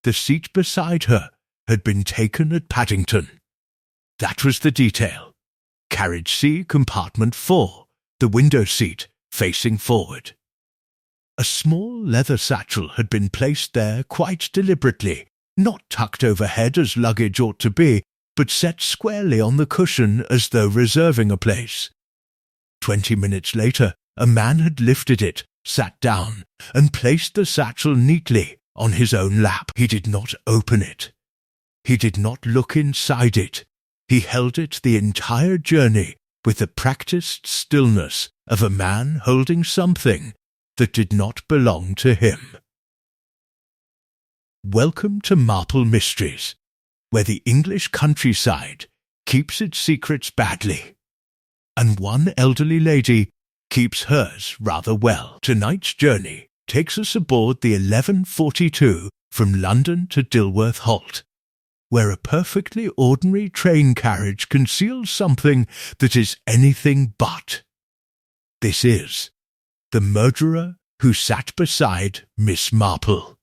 The seat beside her had been taken at Paddington. That was the detail. Carriage C, compartment 4, the window seat, facing forward. A small leather satchel had been placed there quite deliberately, not tucked overhead as luggage ought to be, but set squarely on the cushion as though reserving a place. 20 minutes later, a man had lifted it, sat down, and placed the satchel neatly on his own lap. He did not open it. He did not look inside it. He held it the entire journey with the practiced stillness of a man holding something that did not belong to him. Welcome to Marple Mysteries, where the English countryside keeps its secrets badly, and one elderly lady keeps hers rather well. Tonight's journey takes us aboard the 11:42 from London to Dilworth Halt, where a perfectly ordinary train carriage conceals something that is anything but. This is the murderer who sat beside Miss Marple.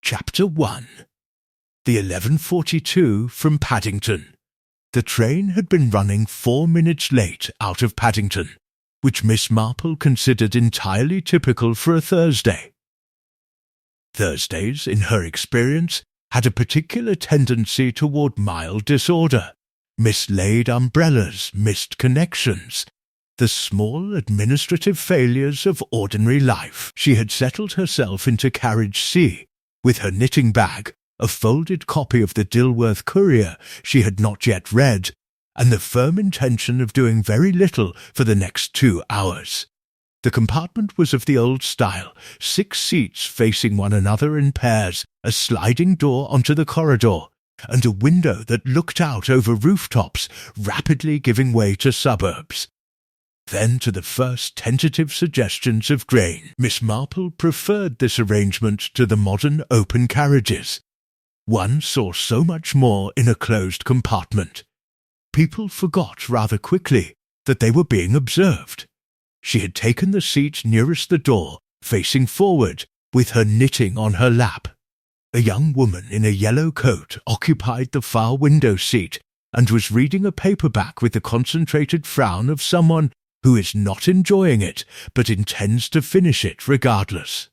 Chapter 1. The 11:42 from Paddington. The train had been running 4 minutes late out of Paddington, which Miss Marple considered entirely typical for a Thursday. Thursdays, in her experience, had a particular tendency toward mild disorder, mislaid umbrellas, missed connections, the small administrative failures of ordinary life. She had settled herself into carriage C, with her knitting bag, a folded copy of the Dilworth Courier she had not yet read, and the firm intention of doing very little for the next 2 hours. The compartment was of the old style, 6 seats facing one another in pairs, a sliding door onto the corridor, and a window that looked out over rooftops, rapidly giving way to suburbs. Then to the first tentative suggestions of grain. Miss Marple preferred this arrangement to the modern open carriages. One saw so much more in a closed compartment. People forgot rather quickly that they were being observed. She had taken the seat nearest the door, facing forward, with her knitting on her lap. A young woman in a yellow coat occupied the far window seat and was reading a paperback with the concentrated frown of someone who is not enjoying it but intends to finish it regardless.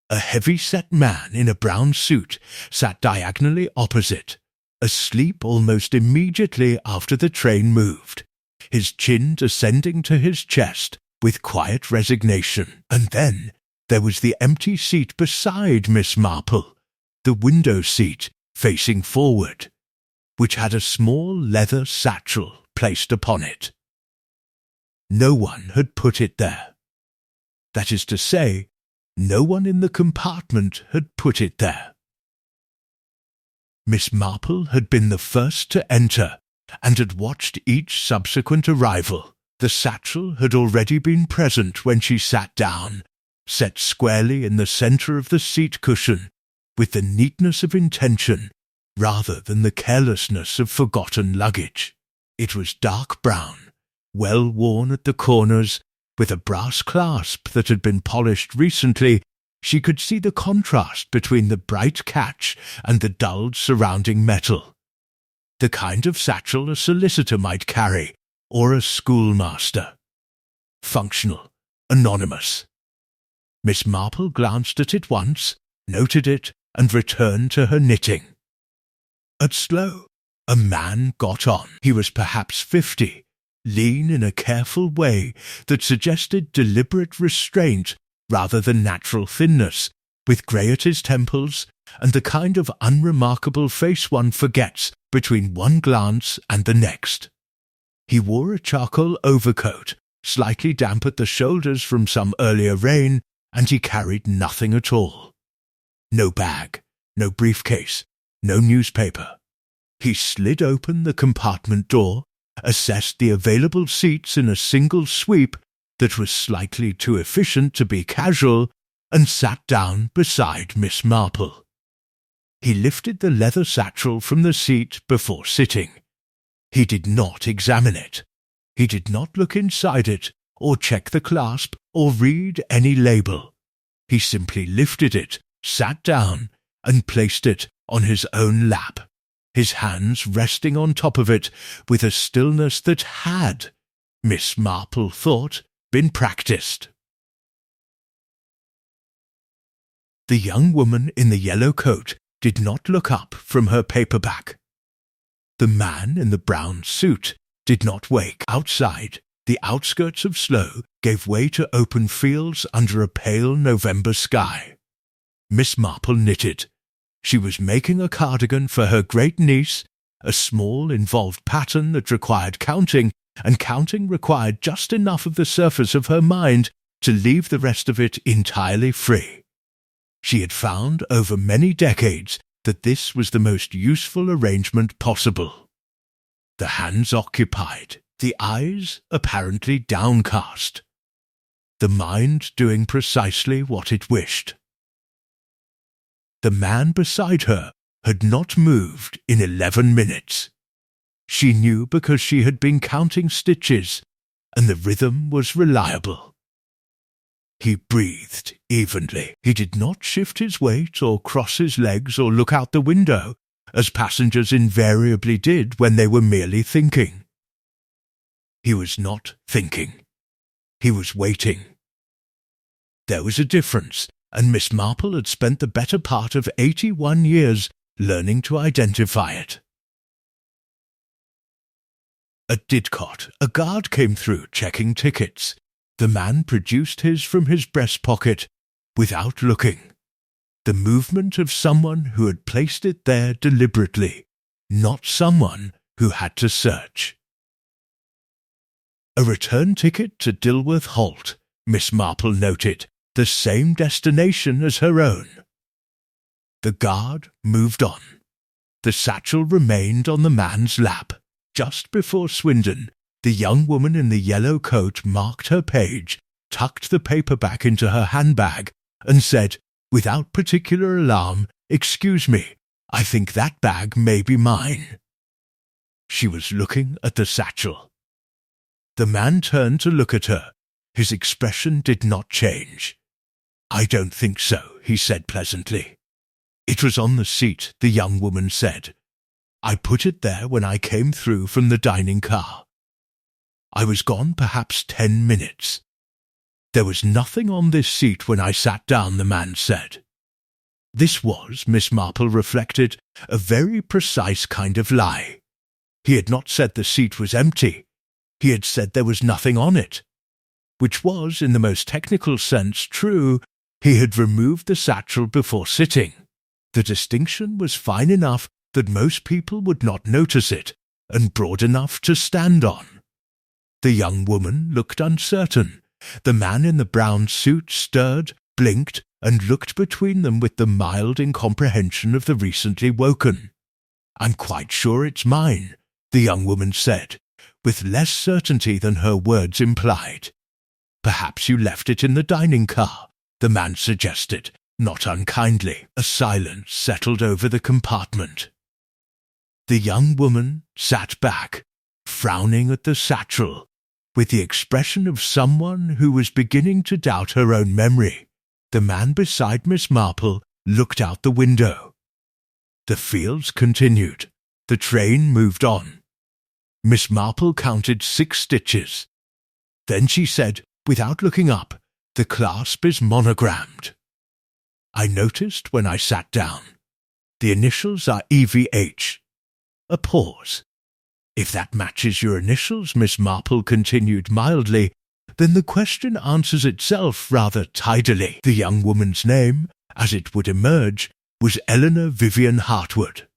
A heavy-set man in a brown suit sat diagonally opposite, asleep almost immediately after the train moved, his chin descending to his chest with quiet resignation. And then there was the empty seat beside Miss Marple, the window seat facing forward, which had a small leather satchel placed upon it. No one had put it there. That is to say, no one in the compartment had put it there. Miss Marple had been the first to enter, and had watched each subsequent arrival. The satchel had already been present when she sat down, set squarely in the centre of the seat cushion, with the neatness of intention rather than the carelessness of forgotten luggage. It was dark brown, well worn at the corners, with a brass clasp that had been polished recently. She could see the contrast between the bright catch and the dulled surrounding metal. The kind of satchel a solicitor might carry, or a schoolmaster. Functional, anonymous. Miss Marple glanced at it once, noted it, and returned to her knitting. At Slough, a man got on. He was perhaps 50, lean in a careful way that suggested deliberate restraint rather than natural thinness, with grey at his temples, and the kind of unremarkable face one forgets between one glance and the next. He wore a charcoal overcoat, slightly damp at the shoulders from some earlier rain, and he carried nothing at all. No bag, no briefcase, no newspaper. He slid open the compartment door, assessed the available seats in a single sweep that was slightly too efficient to be casual, and sat down beside Miss Marple. He lifted the leather satchel from the seat before sitting. He did not examine it. He did not look inside it or check the clasp, or read any label. He simply lifted it, sat down, and placed it on his own lap, his hands resting on top of it with a stillness that had, Miss Marple thought, been practised. The young woman in the yellow coat did not look up from her paperback. The man in the brown suit did not wake. Outside, the outskirts of Slough gave way to open fields under a pale November sky. Miss Marple knitted. She was making a cardigan for her great-niece, a small involved pattern that required counting, and counting required just enough of the surface of her mind to leave the rest of it entirely free. She had found over many decades that this was the most useful arrangement possible. The hands occupied, the eyes apparently downcast, the mind doing precisely what it wished. The man beside her had not moved in 11 minutes. She knew because she had been counting stitches, and the rhythm was reliable. He breathed evenly. He did not shift his weight or cross his legs or look out the window, as passengers invariably did when they were merely thinking. He was not thinking. He was waiting. There was a difference, and Miss Marple had spent the better part of 81 years learning to identify it. At Didcot, a guard came through checking tickets. The man produced his from his breast pocket without looking. The movement of someone who had placed it there deliberately, not someone who had to search. A return ticket to Dilworth Holt, Miss Marple noted, the same destination as her own. The guard moved on. The satchel remained on the man's lap. Just before Swindon, the young woman in the yellow coat marked her page, tucked the paperback into her handbag, and said, without particular alarm, "Excuse me, I think that bag may be mine." She was looking at the satchel. The man turned to look at her. His expression did not change. "I don't think so," he said pleasantly. "It was on the seat," the young woman said. "I put it there when I came through from the dining car. I was gone perhaps 10 minutes. There was nothing on this seat when I sat down," the man said. This was, Miss Marple reflected, a very precise kind of lie. He had not said the seat was empty. He had said there was nothing on it, which was, in the most technical sense, true. He had removed the satchel before sitting. The distinction was fine enough that most people would not notice it, and broad enough to stand on. The young woman looked uncertain. The man in the brown suit stirred, blinked, and looked between them with the mild incomprehension of the recently woken. "I'm quite sure it's mine," the young woman said, with less certainty than her words implied. "Perhaps you left it in the dining car," the man suggested, not unkindly. A silence settled over the compartment. The young woman sat back, frowning at the satchel, with the expression of someone who was beginning to doubt her own memory. The man beside Miss Marple looked out the window. The fields continued. The train moved on. Miss Marple counted 6 stitches. Then she said, without looking up, "The clasp is monogrammed." I noticed when I sat down. The initials are EVH. A pause. "If that matches your initials," Miss Marple continued mildly, "then the question answers itself rather tidily." The young woman's name, as it would emerge, was Eleanor Vivian Hartwood.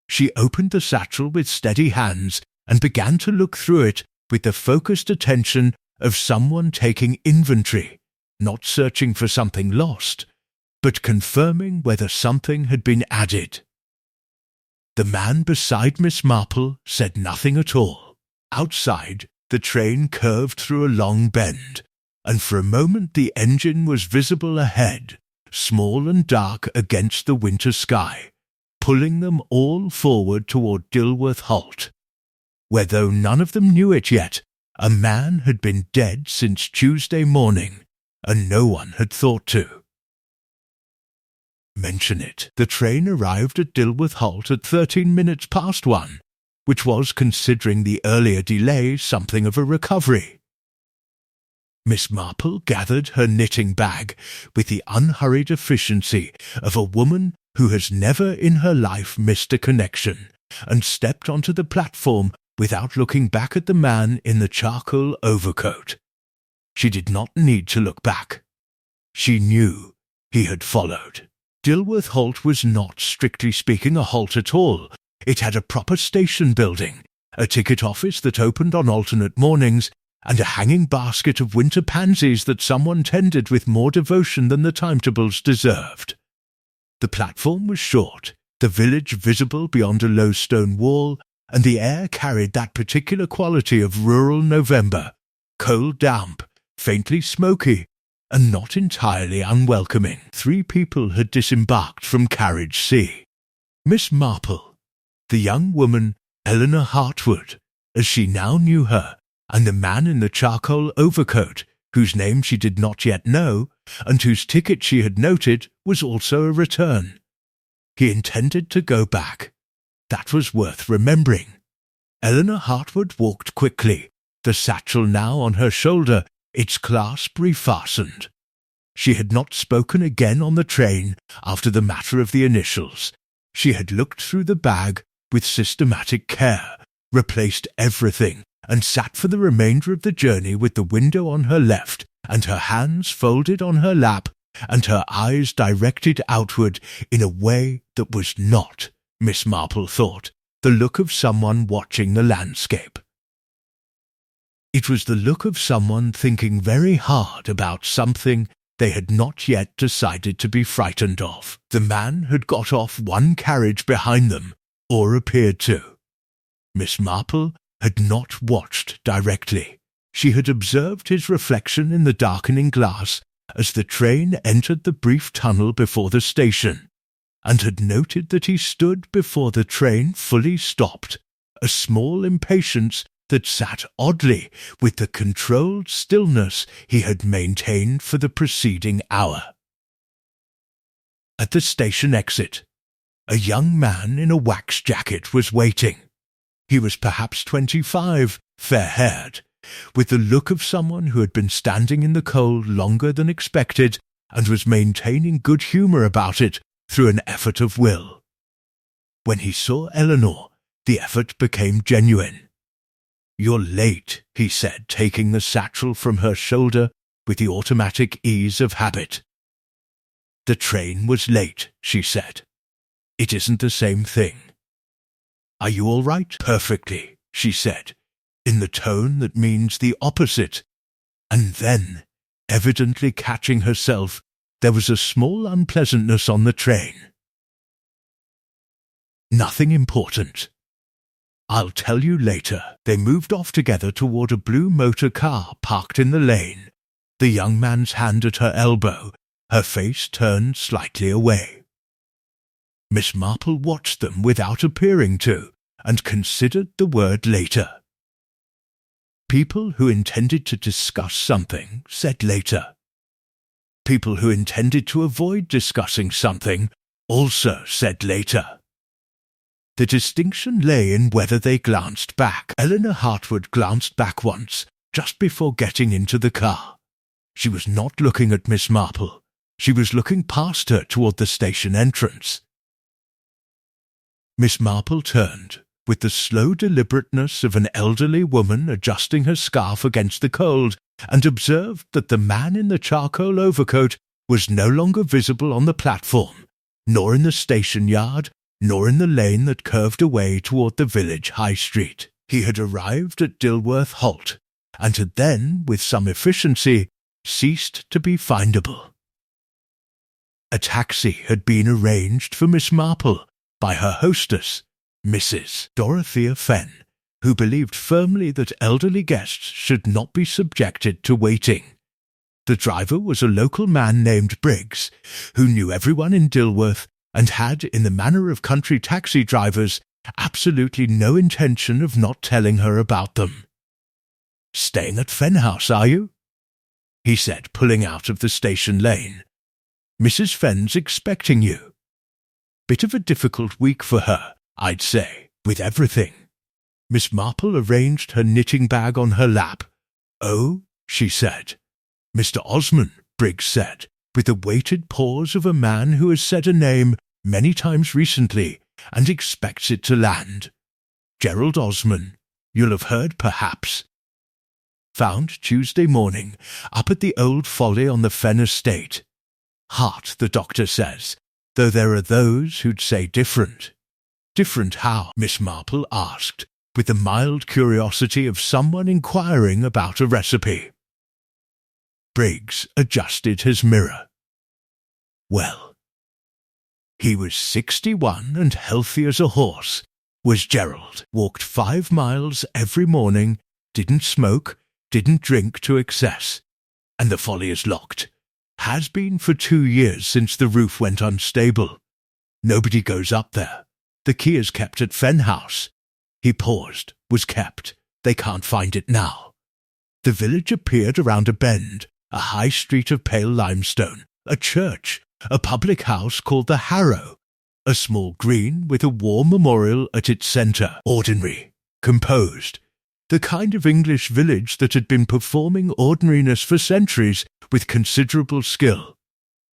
She opened the satchel with steady hands and began to look through it with the focused attention of someone taking inventory, not searching for something lost, but confirming whether something had been added. The man beside Miss Marple said nothing at all. Outside, the train curved through a long bend, and for a moment the engine was visible ahead, small and dark against the winter sky, pulling them all forward toward Dilworth Holt, where, though none of them knew it yet, A man had been dead since Tuesday morning, and no one had thought to mention it. The train arrived at Dilworth Halt at 13 minutes past 1, which was, considering the earlier delay, something of a recovery. Miss Marple gathered her knitting bag with the unhurried efficiency of a woman who has never in her life missed a connection, and stepped onto the platform without looking back at the man in the charcoal overcoat. She did not need to look back. She knew he had followed. Dilworth Halt was not, strictly speaking, a halt at all. It had a proper station building, a ticket office that opened on alternate mornings, and a hanging basket of winter pansies that someone tended with more devotion than the timetables deserved. The platform was short, the village visible beyond a low stone wall, and the air carried that particular quality of rural November, cold damp, faintly smoky, and not entirely unwelcoming. 3 people had disembarked from Carriage C. Miss Marple, the young woman Eleanor Hartwood, as she now knew her, and the man in the charcoal overcoat, whose name she did not yet know, and whose ticket she had noted was also a return. He intended to go back. That was worth remembering. Eleanor Hartwood walked quickly, the satchel now on her shoulder, its clasp refastened. She had not spoken again on the train after the matter of the initials. She had looked through the bag with systematic care, replaced everything, and sat for the remainder of the journey with the window on her left, and her hands folded on her lap, and her eyes directed outward in a way that was not, Miss Marple thought, the look of someone watching the landscape. It was the look of someone thinking very hard about something they had not yet decided to be frightened of. The man had got off one carriage behind them, or appeared to. Miss Marple had not watched directly. She had observed his reflection in the darkening glass as the train entered the brief tunnel before the station, and had noted that he stood before the train fully stopped, a small impatience that sat oddly with the controlled stillness he had maintained for the preceding hour. At the station exit, a young man in a wax jacket was waiting. He was perhaps 25, fair-haired, with the look of someone who had been standing in the cold longer than expected and was maintaining good humour about it through an effort of will. When he saw Eleanor, the effort became genuine. "You're late," he said, taking the satchel from her shoulder with the automatic ease of habit. "The train was late," she said. "It isn't the same thing." "Are you all right?" "Perfectly," she said, in the tone that means the opposite. And then, evidently catching herself, there was a small unpleasantness on the train. "Nothing important. I'll tell you later." They moved off together toward a blue motor car parked in the lane, the young man's hand at her elbow, her face turned slightly away. Miss Marple watched them without appearing to, and considered the word later. People who intended to discuss something said later. People who intended to avoid discussing something also said later. The distinction lay in whether they glanced back. Eleanor Hartwood glanced back once, just before getting into the car. She was not looking at Miss Marple. She was looking past her toward the station entrance. Miss Marple turned, with the slow deliberateness of an elderly woman adjusting her scarf against the cold, and observed that the man in the charcoal overcoat was no longer visible on the platform, nor in the station yard, nor in the lane that curved away toward the village high street. He had arrived at Dilworth Halt, and had then, with some efficiency, ceased to be findable. A taxi had been arranged for Miss Marple by her hostess, Mrs. Dorothea Fenn, who believed firmly that elderly guests should not be subjected to waiting. The driver was a local man named Briggs, who knew everyone in Dilworth and had, in the manner of country taxi drivers, absolutely no intention of not telling her about them. "Staying at Fen House, are you?" he said, pulling out of the station lane. "Mrs. Fenn's expecting you." Bit of a difficult week for her, I'd say, with everything. Miss Marple arranged her knitting bag on her lap. "Oh," she said. "Mr. Osmond," Briggs said, with the weighted pause of a man who has said a name many times recently and expects it to land. "Gerald Osmond, you'll have heard perhaps. Found Tuesday morning, up at the old folly on the Fen estate. Heart, the doctor says, though there are those who'd say different." "Different how?" Miss Marple asked, with the mild curiosity of someone inquiring about a recipe. Briggs adjusted his mirror. Well, he was 61 and healthy as a horse, was Gerald. Walked 5 miles every morning, didn't smoke, didn't drink to excess, and the folly is locked. Has been for 2 years since the roof went unstable. Nobody goes up there. The key is kept at Fen House. He paused. Was kept. They can't find it now. The village appeared around a bend, a high street of pale limestone, a church, a public house called the Harrow, a small green with a war memorial at its centre, ordinary, composed, the kind of English village that had been performing ordinariness for centuries with considerable skill.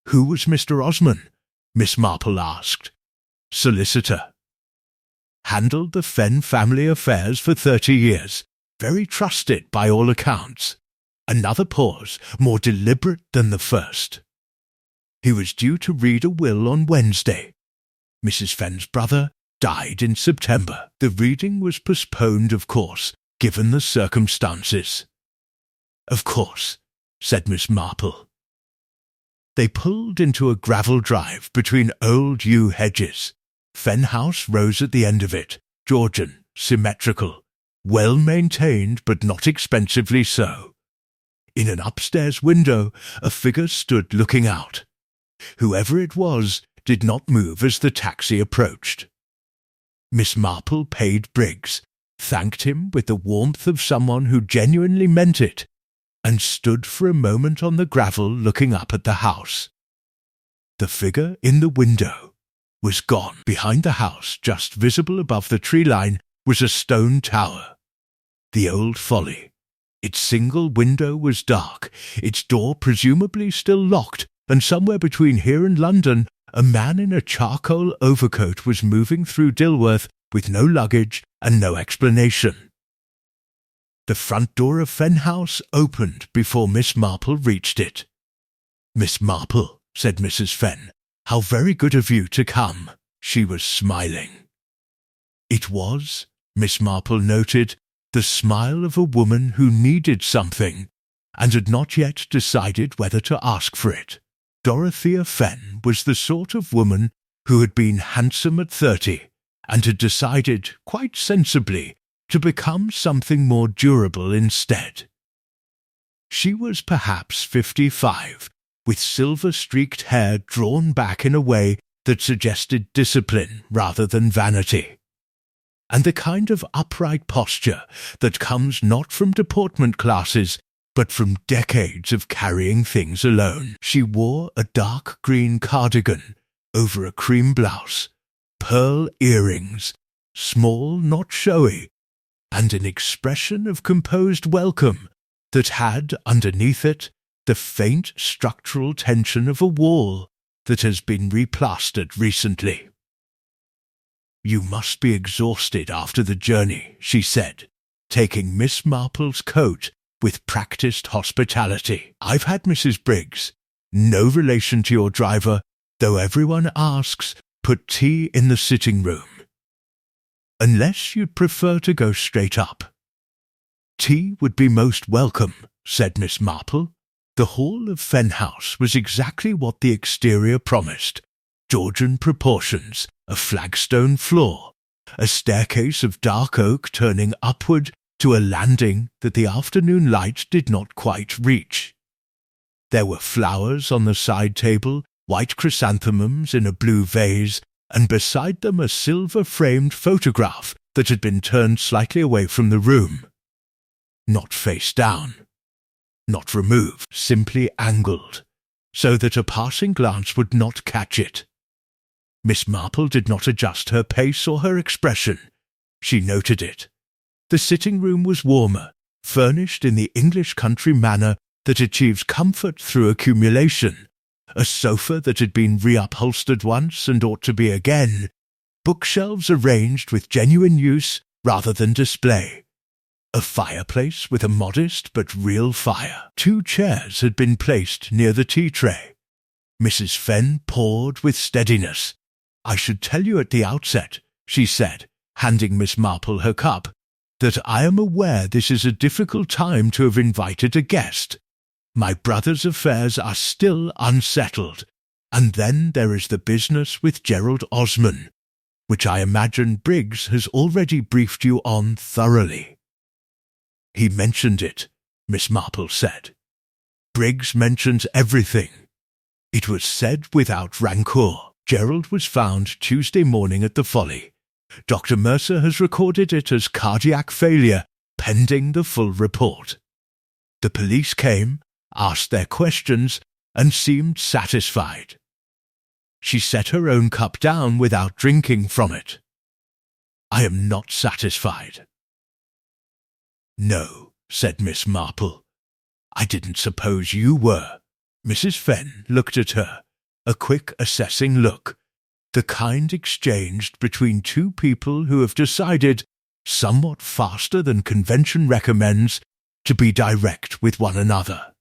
Who was Mr. Osmond? Miss Marple asked. Solicitor. Handled the Fen family affairs for 30 years, very trusted by all accounts. Another pause, more deliberate than the first. He was due to read a will on Wednesday. Mrs. Fenn's brother died in September. The reading was postponed, of course, given the circumstances. Of course, said Miss Marple. They pulled into a gravel drive between old yew hedges. Fen House rose at the end of it, Georgian, symmetrical, well-maintained but not expensively so. In an upstairs window, a figure stood looking out. Whoever it was did not move as the taxi approached. Miss Marple paid Briggs, thanked him with the warmth of someone who genuinely meant it, and stood for a moment on the gravel looking up at the house. The figure in the window was gone. Behind the house, just visible above the tree line, was a stone tower. The old folly. Its single window was dark, its door presumably still locked, and somewhere between here and London, a man in a charcoal overcoat was moving through Dilworth with no luggage and no explanation. The front door of Fen House opened before Miss Marple reached it. "Miss Marple," said Mrs. Fenn, "how very good of you to come." She was smiling. It was, Miss Marple noted, the smile of a woman who needed something and had not yet decided whether to ask for it. Dorothea Fenn was the sort of woman who had been handsome at 30 and had decided, quite sensibly, to become something more durable instead. She was perhaps 55, with silver-streaked hair drawn back in a way that suggested discipline rather than vanity, and the kind of upright posture that comes not from deportment classes, but from decades of carrying things alone. She wore a dark green cardigan over a cream blouse, pearl earrings, small, not showy, and an expression of composed welcome that had underneath it the faint structural tension of a wall that has been replastered recently. "You must be exhausted after the journey," she said, taking Miss Marple's coat with practised hospitality. "I've had Mrs. Briggs, no relation to your driver, though everyone asks, put tea in the sitting room. Unless you'd prefer to go straight up." "Tea would be most welcome," said Miss Marple. The hall of Fen House was exactly what the exterior promised. Georgian proportions, a flagstone floor, a staircase of dark oak turning upward to a landing that the afternoon light did not quite reach. There were flowers on the side table, white chrysanthemums in a blue vase, and beside them a silver-framed photograph that had been turned slightly away from the room. not face down, not removed, simply angled, so that a passing glance would not catch it. Miss Marple did not adjust her pace or her expression. She noted it. The sitting room was warmer, furnished in the English country manner that achieves comfort through accumulation, a sofa that had been reupholstered once and ought to be again, bookshelves arranged with genuine use rather than display, a fireplace with a modest but real fire. 2 chairs had been placed near the tea tray. Mrs. Fenn poured with steadiness. "I should tell you at the outset," she said, handing Miss Marple her cup, "that I am aware this is a difficult time to have invited a guest. My brother's affairs are still unsettled, and then there is the business with Gerald Osmond, which I imagine Briggs has already briefed you on thoroughly." "He mentioned it," Miss Marple said. "Briggs mentions everything. It was said without rancour. Gerald was found Tuesday morning at the Folly. Dr. Mercer has recorded it as cardiac failure, pending the full report. The police came, asked their questions, and seemed satisfied." She set her own cup down without drinking from it. "I am not satisfied." "No," said Miss Marple. "I didn't suppose you were." Mrs. Fenn looked at her, a quick assessing look, the kind exchanged between 2 people who have decided, somewhat faster than convention recommends, to be direct with one another.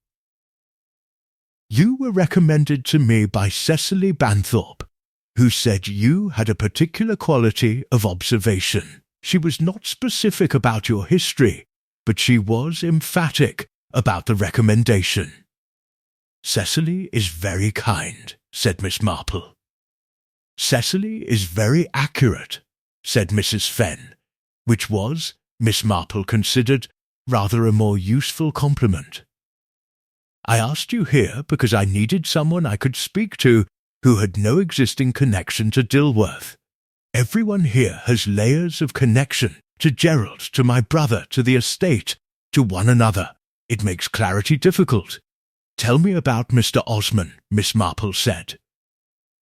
"You were recommended to me by Cecily Banthorpe, who said you had a particular quality of observation. She was not specific about your history, but she was emphatic about the recommendation." "Cecily is very kind," said Miss Marple. "Cecily is very accurate," said Mrs. Fenn, which was, Miss Marple considered, rather a more useful compliment. "I asked you here because I needed someone I could speak to who had no existing connection to Dilworth. Everyone here has layers of connection, to Gerald, to my brother, to the estate, to one another. It makes clarity difficult. Tell me about Mr. Osmond," Miss Marple said.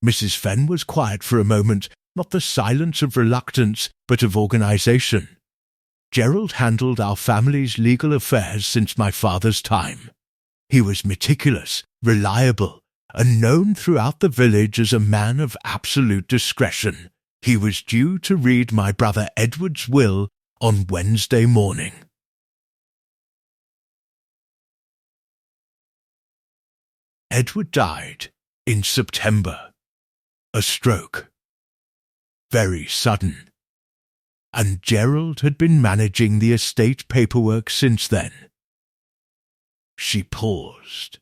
Mrs. Fenn was quiet for a moment, not the silence of reluctance, but of organization. "Gerald handled our family's legal affairs since my father's time. He was meticulous, reliable, and known throughout the village as a man of absolute discretion. He was due to read my brother Edward's will on Wednesday morning." Edward died in September. A stroke. Very sudden. And Gerald had been managing the estate paperwork since then. She paused.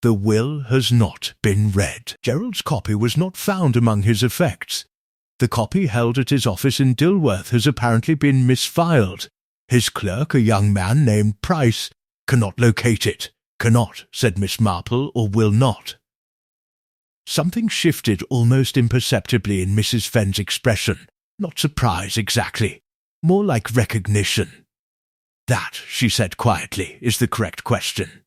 "The will has not been read. Gerald's copy was not found among his effects. The copy held at his office in Dilworth has apparently been misfiled. His clerk, a young man named Price, cannot locate it. Cannot, said Miss Marple, or will not." Something shifted almost imperceptibly in Mrs. Fenn's expression. Not surprise exactly, more like recognition. "That," she said quietly, "is the correct question."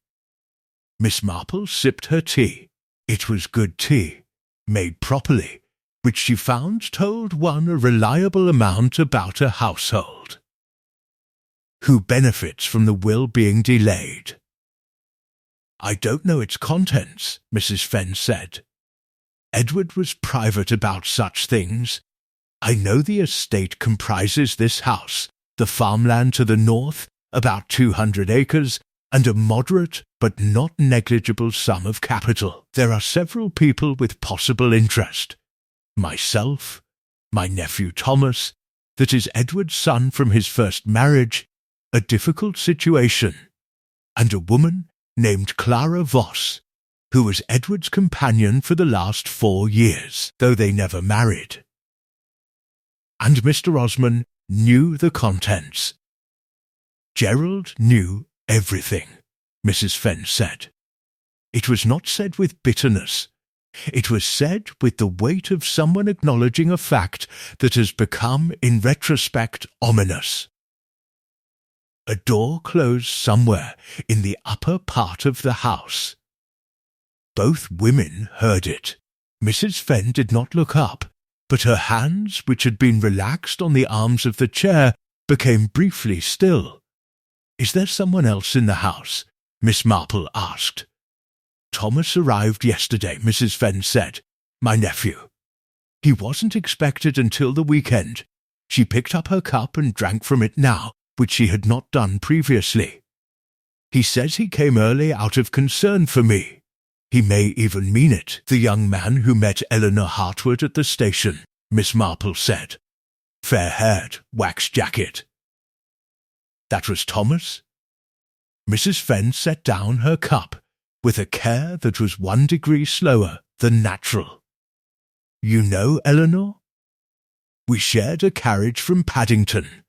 Miss Marple sipped her tea. It was good tea, made properly, which she found told one a reliable amount about a household. "Who benefits from the will being delayed?" "I don't know its contents," Mrs. Fenn said. "Edward was private about such things. I know the estate comprises this house, the farmland to the north, about 200 acres, and a moderate but not negligible sum of capital. There are several people with possible interest. Myself, my nephew Thomas, that is Edward's son from his first marriage, a difficult situation, and a woman named Clara Voss, who was Edward's companion for the last 4 years, though they never married." And Mr. Osmond knew the contents. "Gerald knew everything," Mrs. Fenn said. It was not said with bitterness. It was said with the weight of someone acknowledging a fact that has become, in retrospect, ominous. A door closed somewhere in the upper part of the house. Both women heard it. Mrs. Fenn did not look up, but her hands, which had been relaxed on the arms of the chair, became briefly still. "Is there someone else in the house?" Miss Marple asked. "Thomas arrived yesterday," Mrs. Fenn said. "My nephew. He wasn't expected until the weekend." She picked up her cup and drank from it now, which she had not done previously. "He says he came early out of concern for me. He may even mean it, the young man who met Eleanor Hartwood at the station," Miss Marple said. "Fair-haired, wax jacket." "That was Thomas?" Mrs. Fenn set down her cup with a care that was 1 degree slower than natural. "You know Eleanor?" "We shared a carriage from Paddington,"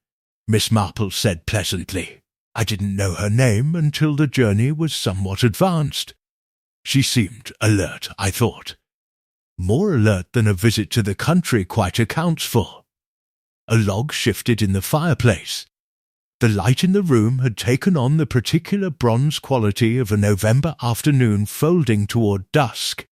Miss Marple said pleasantly. "I didn't know her name until the journey was somewhat advanced. She seemed alert, I thought. More alert than a visit to the country quite accounts for." A log shifted in the fireplace. The light in the room had taken on the particular bronze quality of a November afternoon folding toward dusk,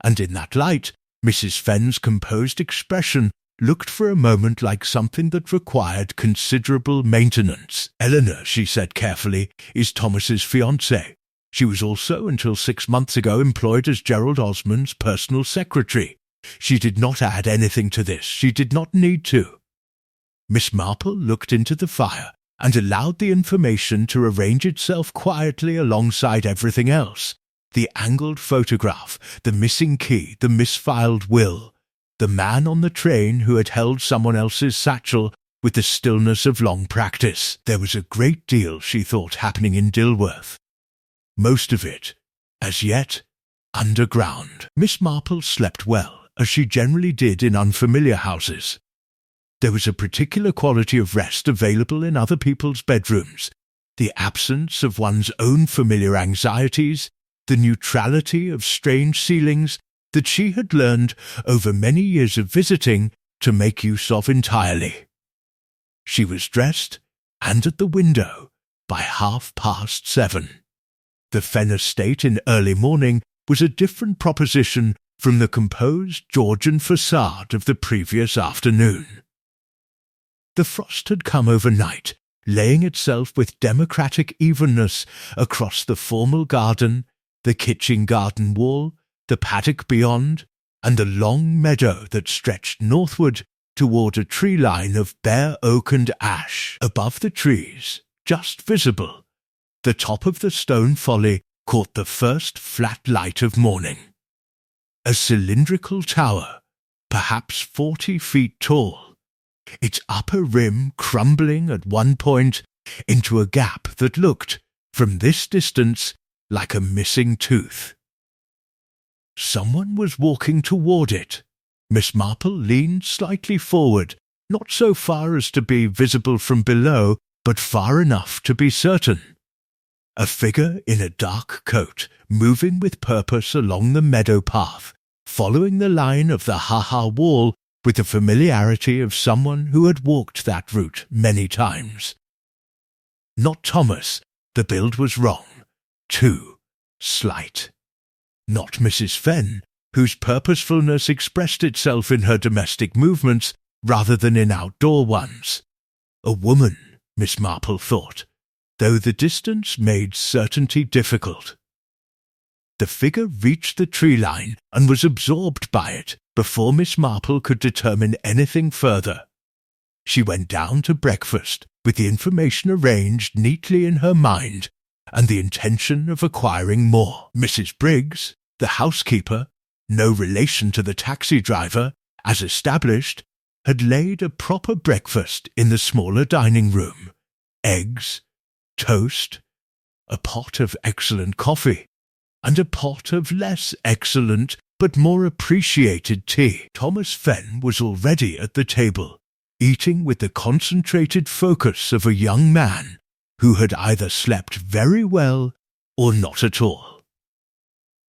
and in that light Mrs. Fenn's composed expression looked for a moment like something that required considerable maintenance. "Eleanor," she said carefully, "is Thomas's fiancée. She was also, until 6 months ago, employed as Gerald Osmond's personal secretary. She did not add anything to this. She did not need to." Miss Marple looked into the fire and allowed the information to arrange itself quietly alongside everything else. The angled photograph, the missing key, the misfiled will, the man on the train who had held someone else's satchel with the stillness of long practice. There was a great deal, she thought, happening in Dilworth. Most of it, as yet, underground. Miss Marple slept well, as she generally did in unfamiliar houses. There was a particular quality of rest available in other people's bedrooms, the absence of one's own familiar anxieties, the neutrality of strange ceilings that she had learned over many years of visiting to make use of entirely. She was dressed and at the window by 7:30. The Fenn estate in early morning was a different proposition from the composed Georgian facade of the previous afternoon. The frost had come overnight, laying itself with democratic evenness across the formal garden, the kitchen garden wall, the paddock beyond, and the long meadow that stretched northward toward a tree line of bare oak and ash. Above the trees, just visible, the top of the stone folly caught the first flat light of morning. A cylindrical tower, perhaps 40 feet tall, its upper rim crumbling at one point into a gap that looked, from this distance, like a missing tooth. Someone was walking toward it. Miss Marple leaned slightly forward, not so far as to be visible from below, but far enough to be certain. A figure in a dark coat, moving with purpose along the meadow path, following the line of the ha-ha wall with the familiarity of someone who had walked that route many times. Not Thomas. The build was wrong. Too slight. Not Mrs. Fenn, whose purposefulness expressed itself in her domestic movements rather than in outdoor ones. A woman, Miss Marple thought, though the distance made certainty difficult. The figure reached the tree line and was absorbed by it before Miss Marple could determine anything further. She went down to breakfast with the information arranged neatly in her mind and the intention of acquiring more. Mrs. Briggs, the housekeeper, no relation to the taxi driver, as established, had laid a proper breakfast in the smaller dining room. Eggs, toast, a pot of excellent coffee, and a pot of less excellent but more appreciated tea. Thomas Fenn was already at the table, eating with the concentrated focus of a young man who had either slept very well or not at all.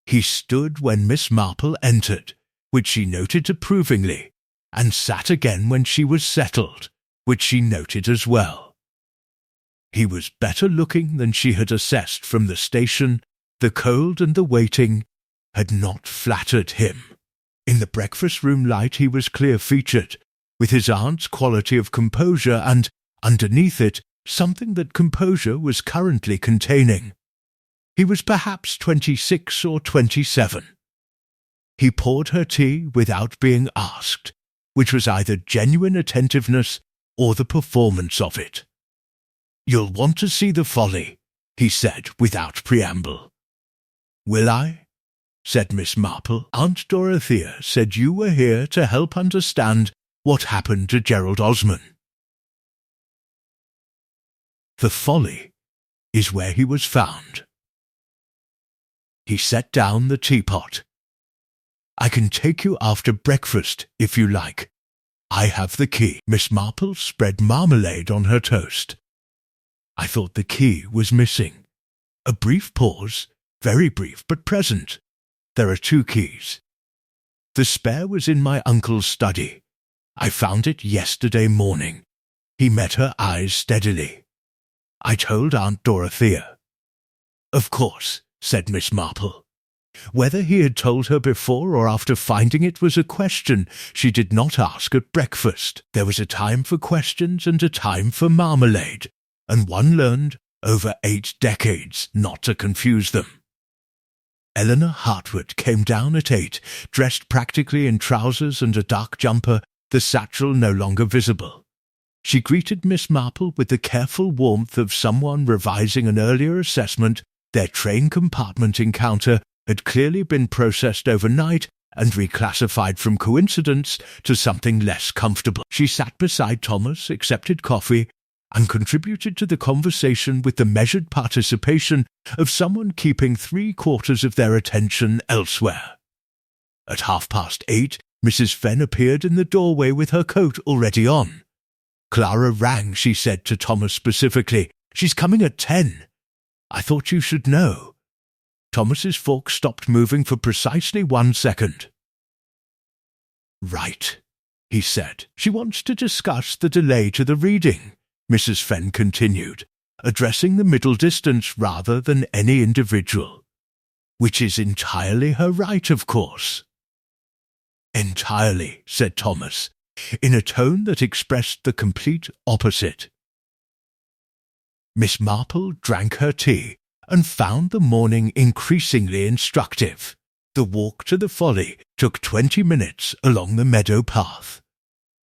He stood when Miss Marple entered, which she noted approvingly, and sat again when she was settled, which she noted as well. He was better looking than she had assessed from the station. The cold and the waiting had not flattered him. In the breakfast-room light he was clear-featured, with his aunt's quality of composure and, underneath it, something that composure was currently containing. He was perhaps 26 or 27. He poured her tea without being asked, which was either genuine attentiveness or the performance of it. "You'll want to see the Folly," he said without preamble. "Will I?" said Miss Marple. "Aunt Dorothea said you were here to help understand what happened to Gerald Osmond. The Folly is where he was found." He set down the teapot. "I can take you after breakfast, if you like. I have the key." Miss Marple spread marmalade on her toast. "I thought the key was missing." A brief pause, very brief but present. "There are 2 keys. The spare was in my uncle's study. I found it yesterday morning." He met her eyes steadily. "I told Aunt Dorothea." "Of course," said Miss Marple. Whether he had told her before or after finding it was a question she did not ask at breakfast. There was a time for questions and a time for marmalade, and one learned, over 8 decades, not to confuse them. Eleanor Hartwood came down at 8, dressed practically in trousers and a dark jumper, the satchel no longer visible. She greeted Miss Marple with the careful warmth of someone revising an earlier assessment. Their train compartment encounter had clearly been processed overnight and reclassified from coincidence to something less comfortable. She sat beside Thomas, accepted coffee, and contributed to the conversation with the measured participation of someone keeping 3/4 of their attention elsewhere. At 8:30, Mrs. Fenn appeared in the doorway with her coat already on. "Clara rang," she said to Thomas specifically. "She's coming at 10. I thought you should know." Thomas's fork stopped moving for precisely 1 second. "Right," he said. "She wants to discuss the delay to the reading," Mrs. Fenn continued, addressing the middle distance rather than any individual. "Which is entirely her right, of course." "Entirely," said Thomas, in a tone that expressed the complete opposite. Miss Marple drank her tea and found the morning increasingly instructive. The walk to the Folly took 20 minutes along the meadow path,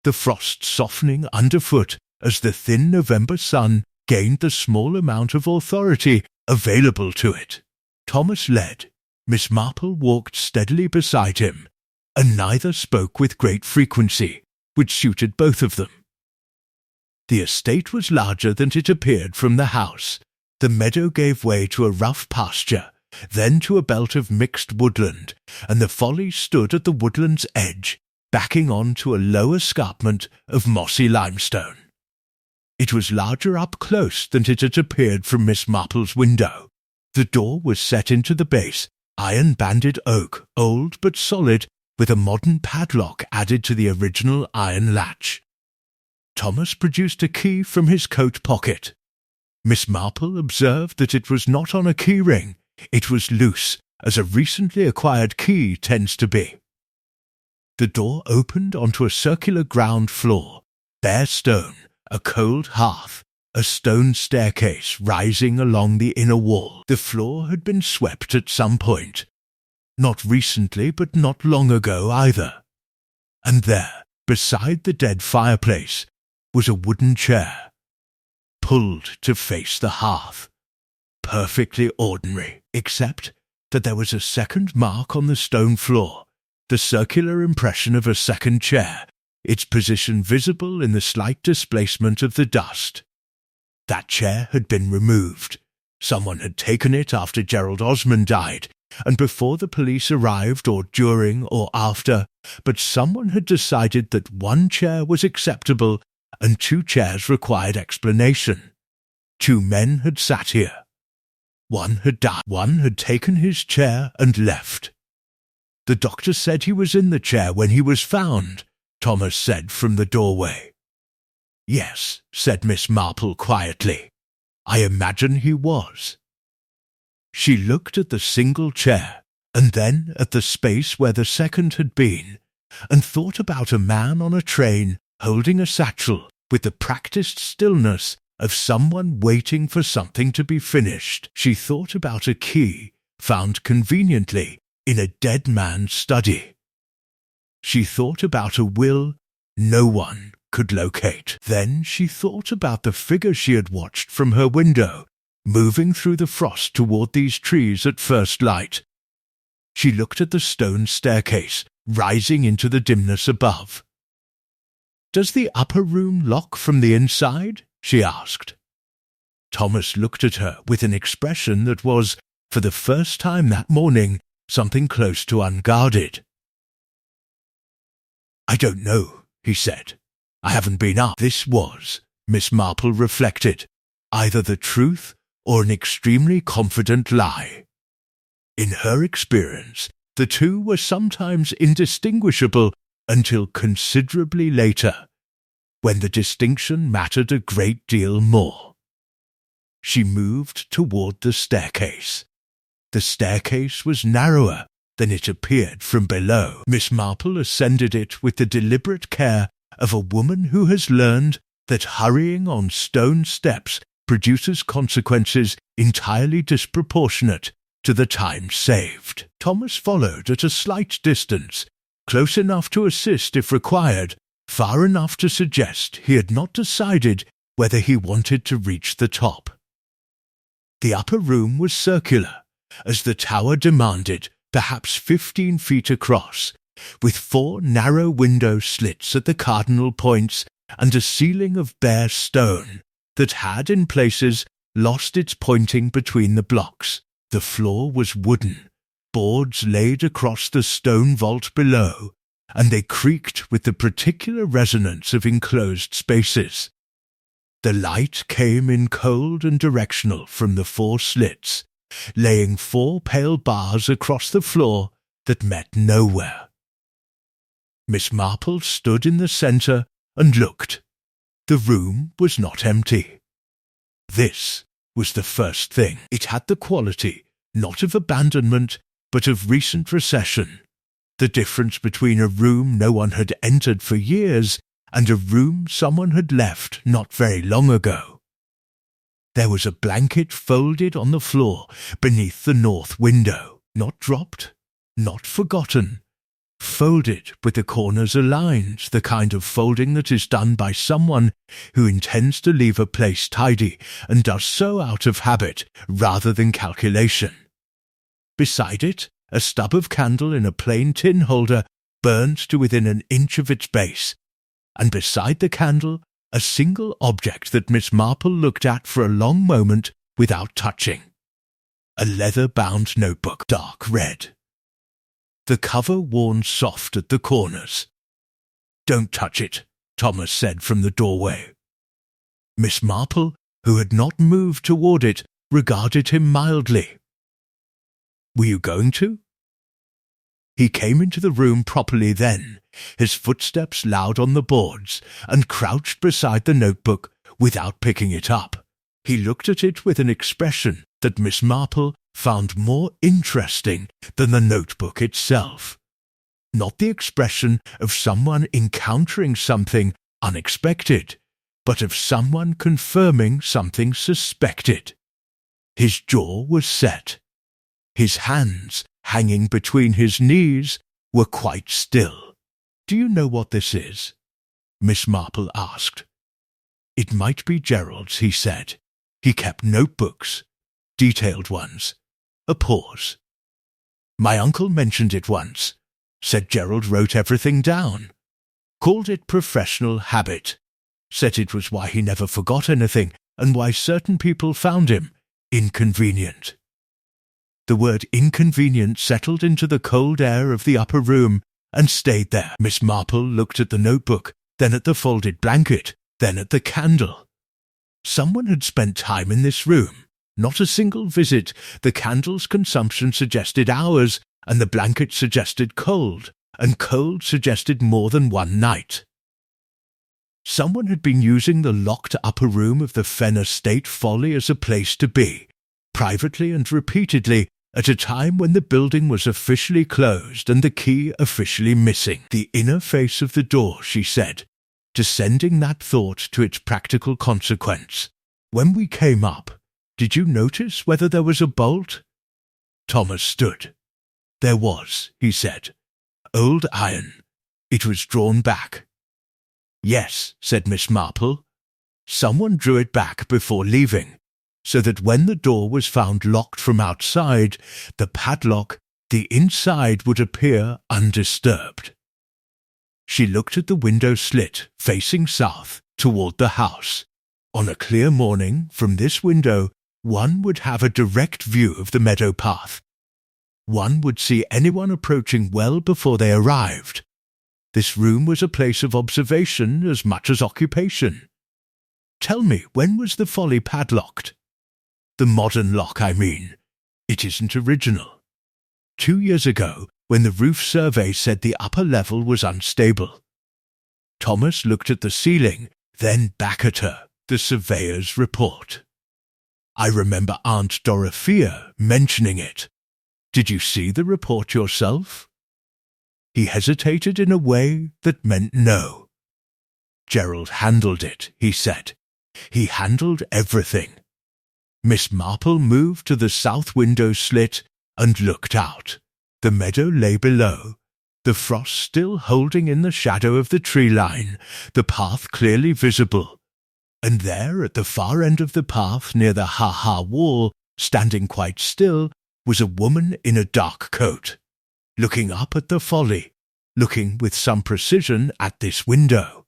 the frost softening underfoot as the thin November sun gained the small amount of authority available to it. Thomas led. Miss Marple walked steadily beside him, and neither spoke with great frequency, which suited both of them. The estate was larger than it appeared from the house. The meadow gave way to a rough pasture, then to a belt of mixed woodland, and the Folly stood at the woodland's edge, backing on to a low escarpment of mossy limestone. It was larger up close than it had appeared from Miss Marple's window. The door was set into the base, iron-banded oak, old but solid, with a modern padlock added to the original iron latch. Thomas produced a key from his coat pocket. Miss Marple observed that it was not on a key ring. It was loose, as a recently acquired key tends to be. The door opened onto a circular ground floor, bare stone, a cold hearth, a stone staircase rising along the inner wall. The floor had been swept at some point. Not recently, but not long ago either. And there, beside the dead fireplace, was a wooden chair, pulled to face the hearth. Perfectly ordinary, except that there was a second mark on the stone floor, the circular impression of a second chair, its position visible in the slight displacement of the dust. That chair had been removed. Someone had taken it after Gerald Osmond died, and before the police arrived, or during or after, but someone had decided that one chair was acceptable and 2 chairs required explanation. 2 men had sat here. One had died. One had taken his chair and left. "The doctor said he was in the chair when he was found," Thomas said from the doorway. "Yes," said Miss Marple quietly. I imagine he was." She looked at the single chair, and then at the space where the second had been, and thought about a man on a train holding a satchel with the practised stillness of someone waiting for something to be finished. She thought about a key found conveniently in a dead man's study. She thought about a will no one could locate. Then she thought about the figure she had watched from her window, moving through the frost toward these trees at first light. She looked at the stone staircase rising into the dimness above. "Does the upper room lock from the inside?" she asked. Thomas looked at her with an expression that was, for the first time that morning, something close to unguarded. "I don't know," he said. "I haven't been up." This was, Miss Marple reflected, either the truth or an extremely confident lie. In her experience, the two were sometimes indistinguishable until considerably later, when the distinction mattered a great deal more. She moved toward the staircase. The staircase was narrower than it appeared from below. Miss Marple ascended it with the deliberate care of a woman who has learned that hurrying on stone steps produces consequences entirely disproportionate to the time saved. Thomas followed at a slight distance, close enough to assist if required, far enough to suggest he had not decided whether he wanted to reach the top. The upper room was circular, as the tower demanded, perhaps 15 feet across, with 4 narrow window slits at the cardinal points and a ceiling of bare stone that had, in places, lost its pointing between the blocks. The floor was wooden, boards laid across the stone vault below, and they creaked with the particular resonance of enclosed spaces. The light came in cold and directional from the 4 slits, laying 4 pale bars across the floor that met nowhere. Miss Marple stood in the centre and looked. The room was not empty. This was the first thing. It had the quality, not of abandonment, but of recent recession, the difference between a room no one had entered for years and a room someone had left not very long ago. There was a blanket folded on the floor beneath the north window, not dropped, not forgotten, folded with the corners aligned, the kind of folding that is done by someone who intends to leave a place tidy and does so out of habit rather than calculation. Beside it, a stub of candle in a plain tin holder burned to within an inch of its base, and beside the candle a single object that Miss Marple looked at for a long moment without touching. A leather-bound notebook, dark red. The cover worn soft at the corners. "Don't touch it," Thomas said from the doorway. Miss Marple, who had not moved toward it, regarded him mildly. "Were you going to?" He came into the room properly then, his footsteps loud on the boards, and crouched beside the notebook without picking it up. He looked at it with an expression that Miss Marple found more interesting than the notebook itself. Not the expression of someone encountering something unexpected, but of someone confirming something suspected. His jaw was set. His hands, hanging between his knees, were quite still. "Do you know what this is?" Miss Marple asked. "It might be Gerald's," he said. "He kept notebooks, detailed ones." A pause. "My uncle mentioned it once. Said Gerald wrote everything down. Called it professional habit. Said it was why he never forgot anything and why certain people found him inconvenient." The word inconvenient settled into the cold air of the upper room and stayed there. Miss Marple looked at the notebook, then at the folded blanket, then at the candle. Someone had spent time in this room. Not a single visit. The candle's consumption suggested hours, and the blanket suggested cold, and cold suggested more than one night. Someone had been using the locked upper room of the Fenner State Folly as a place to be, privately and repeatedly, at a time when the building was officially closed and the key officially missing. The inner face of the door, she said, descending that thought to its practical consequence. When we came up, did you notice whether there was a bolt? Thomas stood. There was, he said. Old iron. It was drawn back. Yes, said Miss Marple. Someone drew it back before leaving, so that when the door was found locked from outside, the padlock, the inside would appear undisturbed. She looked at the window slit, facing south, toward the house. On a clear morning, from this window, one would have a direct view of the meadow path. One would see anyone approaching well before they arrived. This room was a place of observation as much as occupation. Tell me, when was the Folly padlocked? The modern lock, I mean. It isn't original. 2 years ago, when the roof survey said the upper level was unstable. Thomas looked at the ceiling, then back at her, the surveyor's report. I remember Aunt Dorothea mentioning it. Did you see the report yourself? He hesitated in a way that meant no. Gerald handled it, he said. He handled everything. Miss Marple moved to the south window slit and looked out. The meadow lay below, the frost still holding in the shadow of the tree line, the path clearly visible. And there, at the far end of the path near the ha-ha wall, standing quite still, was a woman in a dark coat, looking up at the Folly, looking with some precision at this window.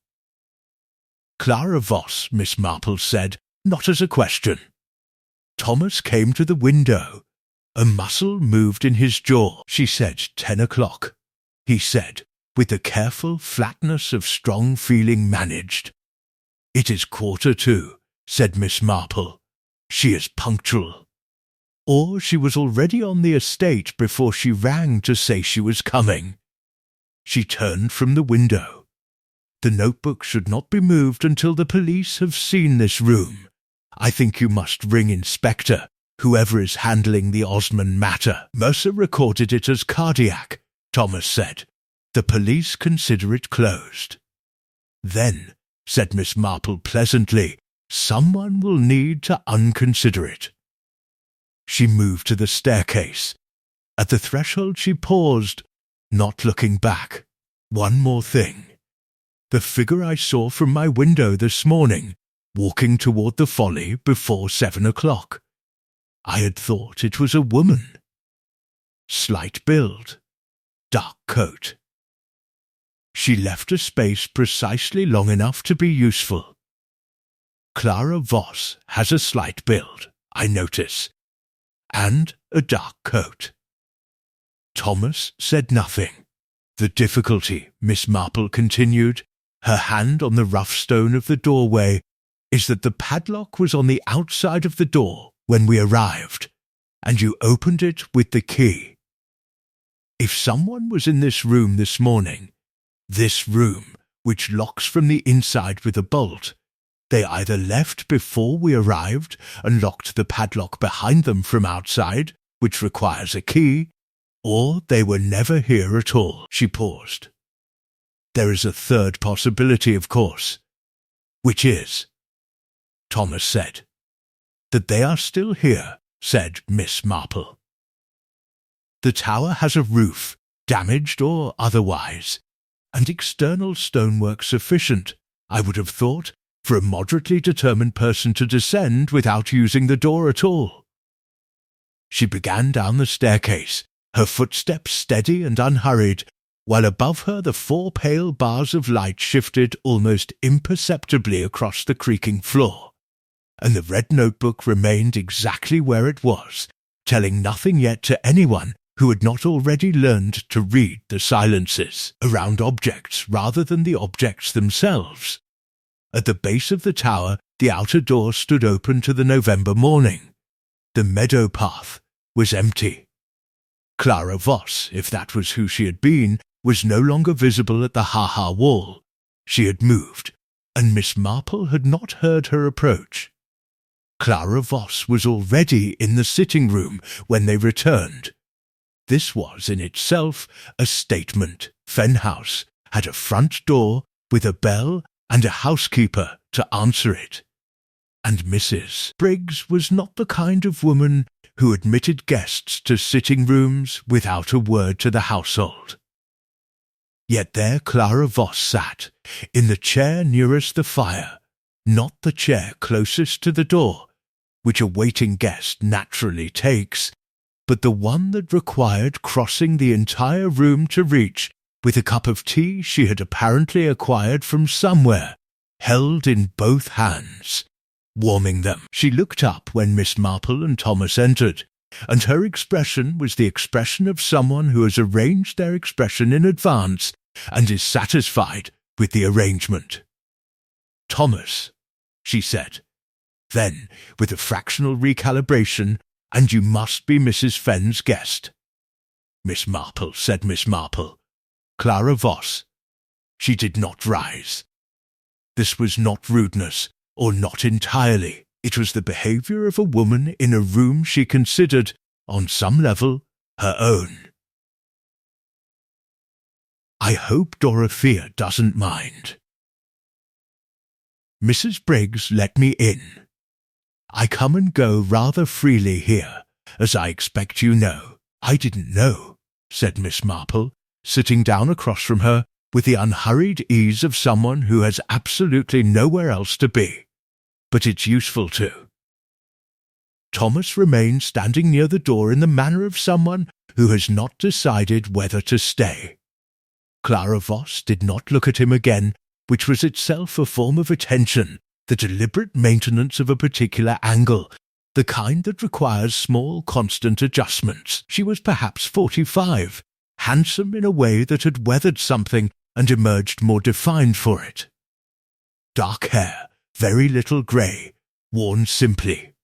Clara Voss, Miss Marple said, not as a question. Thomas came to the window. A muscle moved in his jaw. She said 10 o'clock. He said, with the careful flatness of strong feeling managed. It is 1:45, said Miss Marple. She is punctual. Or she was already on the estate before she rang to say she was coming. She turned from the window. The notebook should not be moved until the police have seen this room. I think you must ring Inspector, whoever is handling the Osmond matter. Mercer recorded it as cardiac, Thomas said. The police consider it closed. Then, said Miss Marple pleasantly, someone will need to unconsider it. She moved to the staircase. At the threshold she paused, not looking back. One more thing. The figure I saw from my window this morning, walking toward the Folly before 7 o'clock. I had thought it was a woman. Slight build, dark coat. She left a space precisely long enough to be useful. Clara Voss has a slight build, I notice, and a dark coat. Thomas said nothing. The difficulty, Miss Marple continued, her hand on the rough stone of the doorway, is that the padlock was on the outside of the door when we arrived, and you opened it with the key. If someone was in this room this morning, this room, which locks from the inside with a bolt, they either left before we arrived and locked the padlock behind them from outside, which requires a key, or they were never here at all. She paused. There is a third possibility, of course. Which is? Thomas said. That they are still here, said Miss Marple. The tower has a roof, damaged or otherwise, and external stonework sufficient, I would have thought, for a moderately determined person to descend without using the door at all. She began down the staircase, her footsteps steady and unhurried, while above her the 4 pale bars of light shifted almost imperceptibly across the creaking floor, and the red notebook remained exactly where it was, telling nothing yet to anyone who had not already learned to read the silences around objects rather than the objects themselves. At the base of the tower, the outer door stood open to the November morning. The meadow path was empty. Clara Voss, if that was who she had been, was no longer visible at the ha-ha wall. She had moved. and Miss Marple had not heard her approach. Clara Voss was already in the sitting-room when they returned. This was in itself a statement. Fen House had a front door with a bell and a housekeeper to answer it, and Mrs. Briggs was not the kind of woman who admitted guests to sitting-rooms without a word to the household. Yet there Clara Voss sat, in the chair nearest the fire, not the chair closest to the door, which a waiting guest naturally takes, but the one that required crossing the entire room to reach, with a cup of tea she had apparently acquired from somewhere, held in both hands. Warming them, she looked up when Miss Marple and Thomas entered, and her expression was the expression of someone who has arranged their expression in advance and is satisfied with the arrangement. "Thomas," she said. Then, with a fractional recalibration, "And you must be Mrs. Fenn's guest." "Miss Marple," said Miss Marple. "Clara Voss." She did not rise. This was not rudeness, or not entirely. It was the behaviour of a woman in a room she considered, on some level, her own. "I hope Dorothea doesn't mind." Mrs. Briggs let me in. "I come and go rather freely here, as I expect you know." "I didn't know," said Miss Marple, sitting down across from her with the unhurried ease of someone who has absolutely nowhere else to be. "But it's useful to." Thomas remained standing near the door in the manner of someone who has not decided whether to stay. Clara Voss did not look at him again, which was itself a form of attention, the deliberate maintenance of a particular angle, the kind that requires small constant adjustments. She was perhaps 45, handsome in a way that had weathered something and emerged more defined for it. Dark hair, very little grey, worn simply.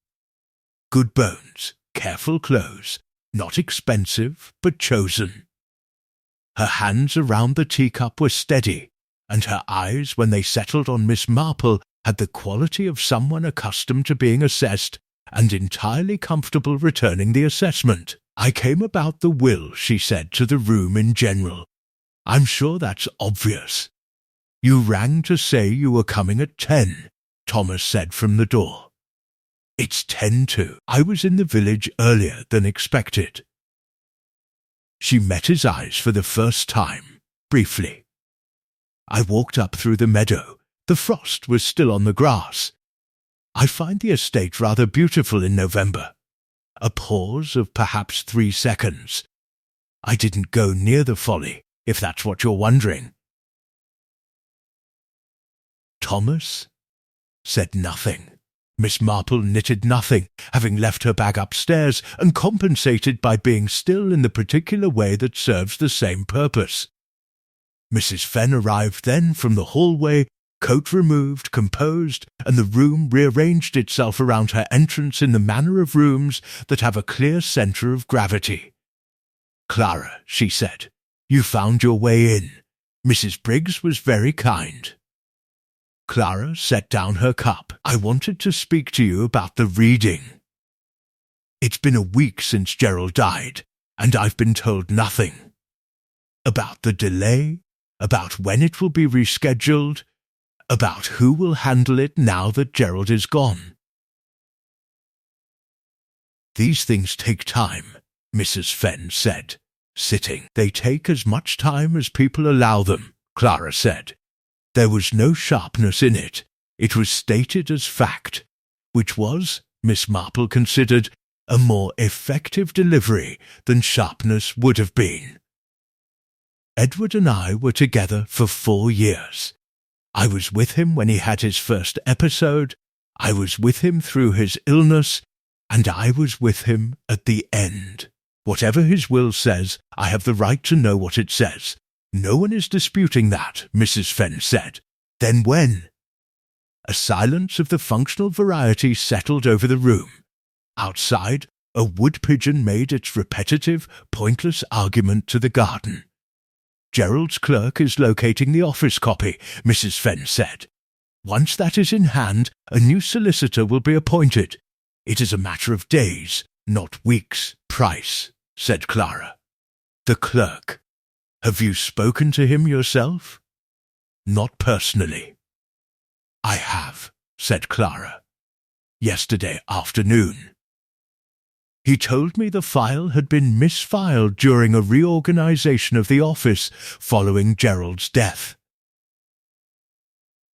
Good bones, careful clothes, not expensive, but chosen. Her hands around the teacup were steady, and her eyes, when they settled on Miss Marple, had the quality of someone accustomed to being assessed and entirely comfortable returning the assessment. "I came about the will," she said, "to the room in general. I'm sure that's obvious." "You rang to say you were coming at 10, Thomas said from the door. "It's 10 to. I was in the village earlier than expected." She met his eyes for the first time, briefly. "I walked up through the meadow. The frost was still on the grass. I find the estate rather beautiful in November." A pause of perhaps 3 seconds. "I didn't go near the folly, if that's what you're wondering." Thomas said nothing. Miss Marple knitted nothing, having left her bag upstairs and compensated by being still in the particular way that serves the same purpose. Mrs. Fenn arrived then from the hallway, coat removed, composed, and the room rearranged itself around her entrance in the manner of rooms that have a clear centre of gravity. "Clara," she said, "you found your way in. Mrs. Briggs was very kind." Clara set down her cup. "I wanted to speak to you about the reading. It's been a week since Gerald died, and I've been told nothing. About the delay, about when it will be rescheduled, about who will handle it now that Gerald is gone." "These things take time," Mrs. Fenn said, sitting. "They take as much time as people allow them," Clara said. There was no sharpness in it. It was stated as fact, which was, Miss Marple considered, a more effective delivery than sharpness would have been. Edward and I were together for 4 years. I was with him when he had his first episode, I was with him through his illness, and I was with him at the end. Whatever his will says, I have the right to know what it says. No one is disputing that, Mrs. Fenn said. Then when? A silence of the functional variety settled over the room. Outside, a wood-pigeon made its repetitive, pointless argument to the garden. "Gerald's clerk is locating the office copy," Mrs. Fenn said. Once that is in hand, a new solicitor will be appointed. It is a matter of days, not weeks. Price, said Clara. The clerk. Have you spoken to him yourself? Not personally. I have, said Clara. Yesterday afternoon. He told me the file had been misfiled during a reorganization of the office following Gerald's death.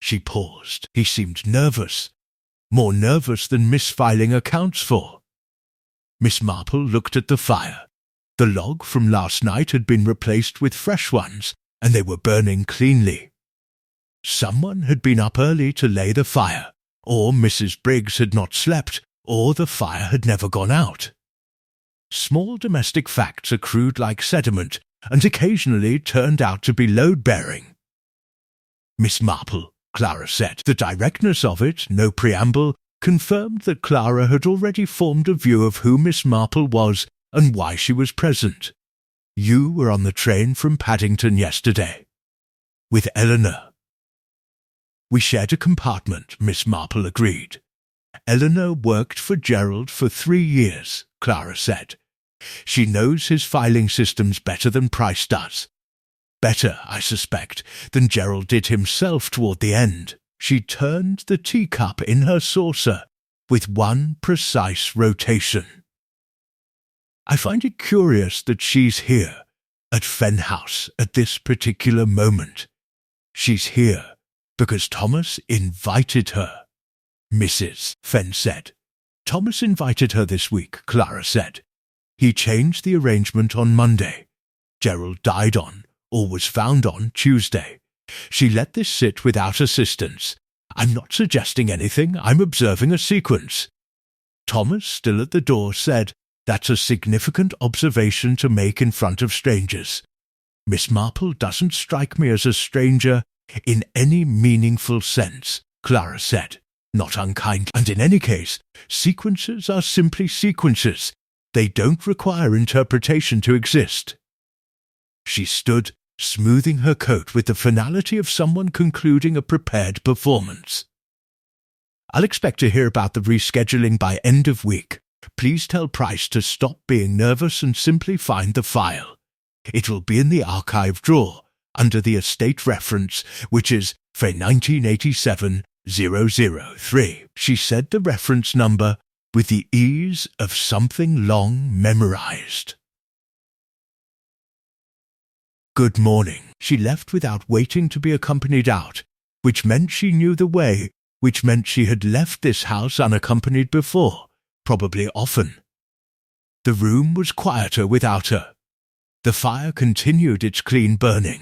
She paused. He seemed nervous, more nervous than misfiling accounts for. Miss Marple looked at the fire. The log from last night had been replaced with fresh ones, and they were burning cleanly. Someone had been up early to lay the fire, or Mrs. Briggs had not slept, or the fire had never gone out. Small domestic facts accrued like sediment, and occasionally turned out to be load-bearing. Miss Marple, Clara said. The directness of it, no preamble, confirmed that Clara had already formed a view of who Miss Marple was and why she was present. You were on the train from Paddington yesterday. With Eleanor. We shared a compartment, Miss Marple agreed. Eleanor worked for Gerald for 3 years, Clara said. She knows his filing systems better than Price does. Better, I suspect, than Gerald did himself toward the end. She turned the teacup in her saucer with one precise rotation. I find it curious that she's here, at Fen House, at this particular moment. She's here because Thomas invited her. Mrs. Fen said. Thomas invited her this week, Clara said. He changed the arrangement on Monday. Gerald died on, or was found on, Tuesday. She let this sit without assistance. I'm not suggesting anything, I'm observing a sequence. Thomas, still at the door, said, That's a significant observation to make in front of strangers. Miss Marple doesn't strike me as a stranger in any meaningful sense, Clara said, not unkind. And in any case, sequences are simply sequences. They don't require interpretation to exist. She stood, smoothing her coat with the finality of someone concluding a prepared performance. I'll expect to hear about the rescheduling by end of week. Please tell Price to stop being nervous and simply find the file. It will be in the archive drawer, under the estate reference, which is for 1987-003. She said the reference number with the ease of something long memorized. Good morning. She left without waiting to be accompanied out, which meant she knew the way, which meant she had left this house unaccompanied before, probably often. The room was quieter without her. The fire continued its clean burning.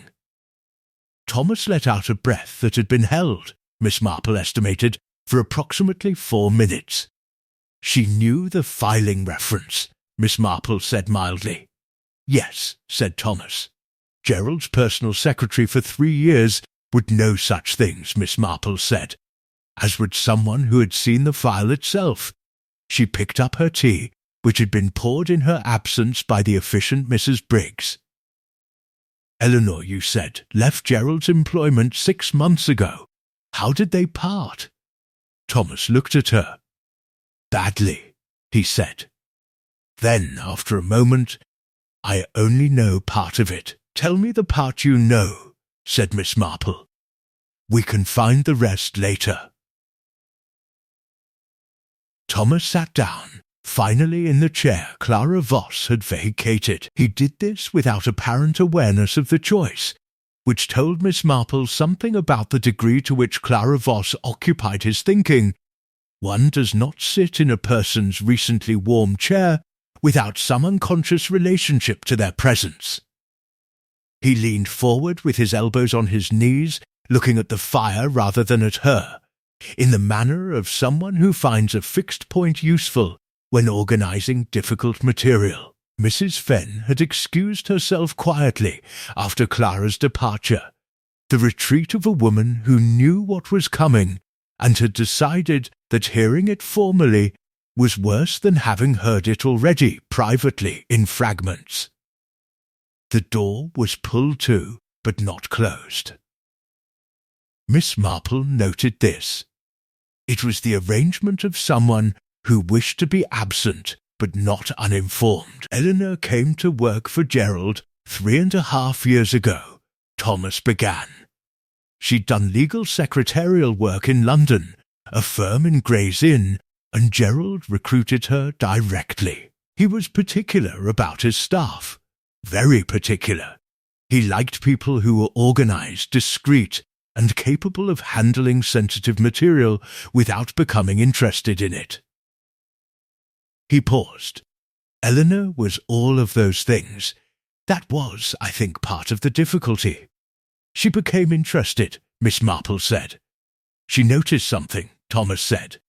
Thomas let out a breath that had been held, Miss Marple estimated, for approximately 4 minutes. She knew the filing reference, Miss Marple said mildly. Yes, said Thomas. Gerald's personal secretary for 3 years would know such things, Miss Marple said, as would someone who had seen the file itself. She picked up her tea, which had been poured in her absence by the efficient Mrs. Briggs. Eleanor, you said, left Gerald's employment 6 months ago. How did they part? Thomas looked at her. Badly, he said. Then, after a moment, I only know part of it. Tell me the part you know, said Miss Marple. We can find the rest later. Thomas sat down, finally in the chair Clara Voss had vacated. He did this without apparent awareness of the choice, which told Miss Marple something about the degree to which Clara Voss occupied his thinking. One does not sit in a person's recently warm chair without some unconscious relationship to their presence. He leaned forward with his elbows on his knees, looking at the fire rather than at her, in the manner of someone who finds a fixed point useful when organizing difficult material. Mrs. Fenn had excused herself quietly after Clara's departure, the retreat of a woman who knew what was coming and had decided that hearing it formally was worse than having heard it already privately in fragments. The door was pulled to, but not closed. Miss Marple noted this. It was the arrangement of someone who wished to be absent but not uninformed. Eleanor came to work for Gerald 3.5 years ago, Thomas began. She'd done legal secretarial work in London, a firm in Gray's Inn, and Gerald recruited her directly. He was particular about his staff. Very particular. He liked people who were organized, discreet, and capable of handling sensitive material without becoming interested in it. He paused. Eleanor was all of those things. That was, I think, part of the difficulty. She became interested, Miss Marple said. She noticed something, Thomas said.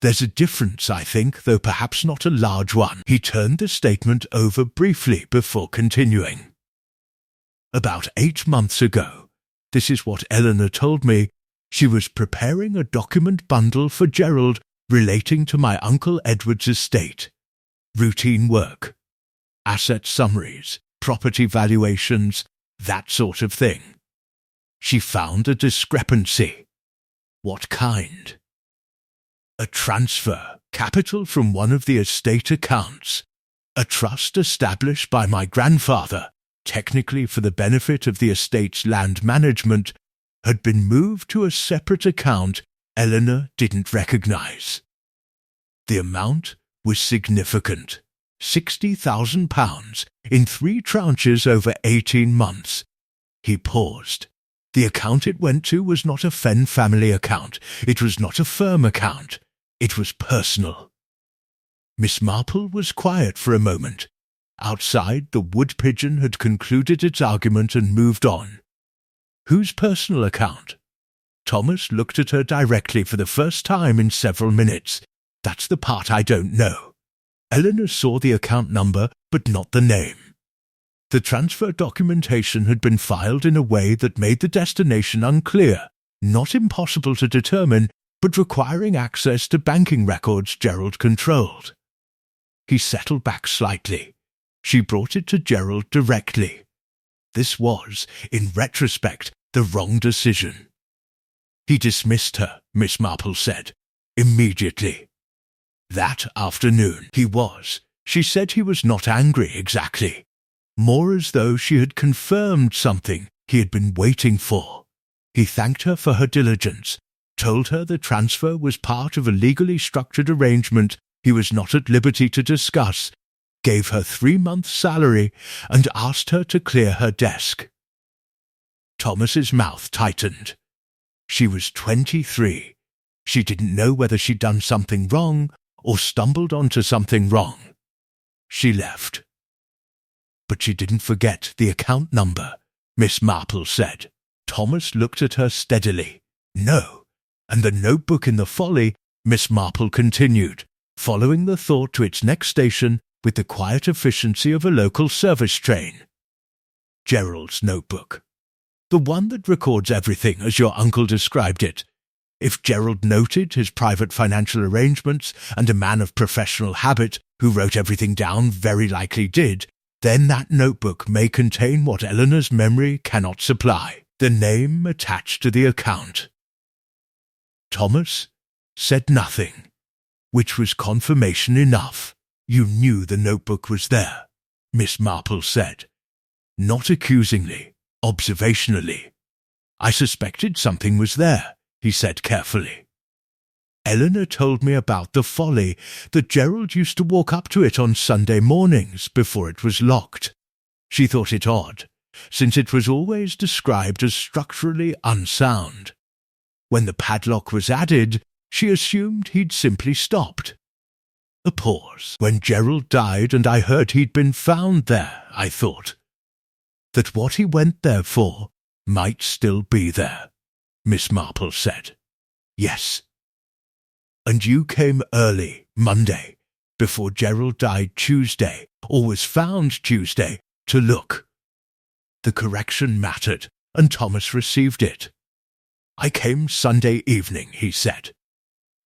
There's a difference, I think, though perhaps not a large one. He turned the statement over briefly before continuing. About 8 months ago, this is what Eleanor told me, she was preparing a document bundle for Gerald relating to my Uncle Edward's estate. Routine work. Asset summaries, property valuations, that sort of thing. She found a discrepancy. What kind? A transfer, capital from one of the estate accounts. A trust established by my grandfather, technically for the benefit of the estate's land management, had been moved to a separate account Eleanor didn't recognize. The amount was significant, £60,000 in 3 tranches over 18 months. He paused. The account it went to was not a Fenn family account. It was not a firm account. It was personal. Miss Marple was quiet for a moment. Outside, the wood pigeon had concluded its argument and moved on. Whose personal account? Thomas looked at her directly for the first time in several minutes. That's the part I don't know. Eleanor saw the account number, but not the name. The transfer documentation had been filed in a way that made the destination unclear, not impossible to determine, but requiring access to banking records Gerald controlled. He settled back slightly. She brought it to Gerald directly. This was, in retrospect, the wrong decision. He dismissed her, Miss Marple said, immediately. That afternoon he was. She said he was not angry exactly, more as though she had confirmed something he had been waiting for. He thanked her for her diligence, told her the transfer was part of a legally structured arrangement he was not at liberty to discuss, gave her 3 months' salary, and asked her to clear her desk. Thomas's mouth tightened. She was 23. She didn't know whether she'd done something wrong or stumbled onto something wrong. She left. But she didn't forget the account number, Miss Marple said. Thomas looked at her steadily. No. And the notebook in the folly, Miss Marple continued, following the thought to its next station with the quiet efficiency of a local service train. Gerald's notebook. The one that records everything as your uncle described it. If Gerald noted his private financial arrangements, and a man of professional habit who wrote everything down very likely did, then that notebook may contain what Eleanor's memory cannot supply, the name attached to the account. Thomas said nothing, which was confirmation enough. You knew the notebook was there, Miss Marple said. Not accusingly, observationally. I suspected something was there, he said carefully. Eleanor told me about the folly that Gerald used to walk up to it on Sunday mornings before it was locked. She thought it odd, since it was always described as structurally unsound. When the padlock was added, she assumed he'd simply stopped. A pause. When Gerald died and I heard he'd been found there, I thought that what he went there for might still be there, Miss Marple said. Yes. And you came early, Monday, before Gerald died Tuesday, or was found Tuesday, to look. The correction mattered, and Thomas received it. I came Sunday evening, he said.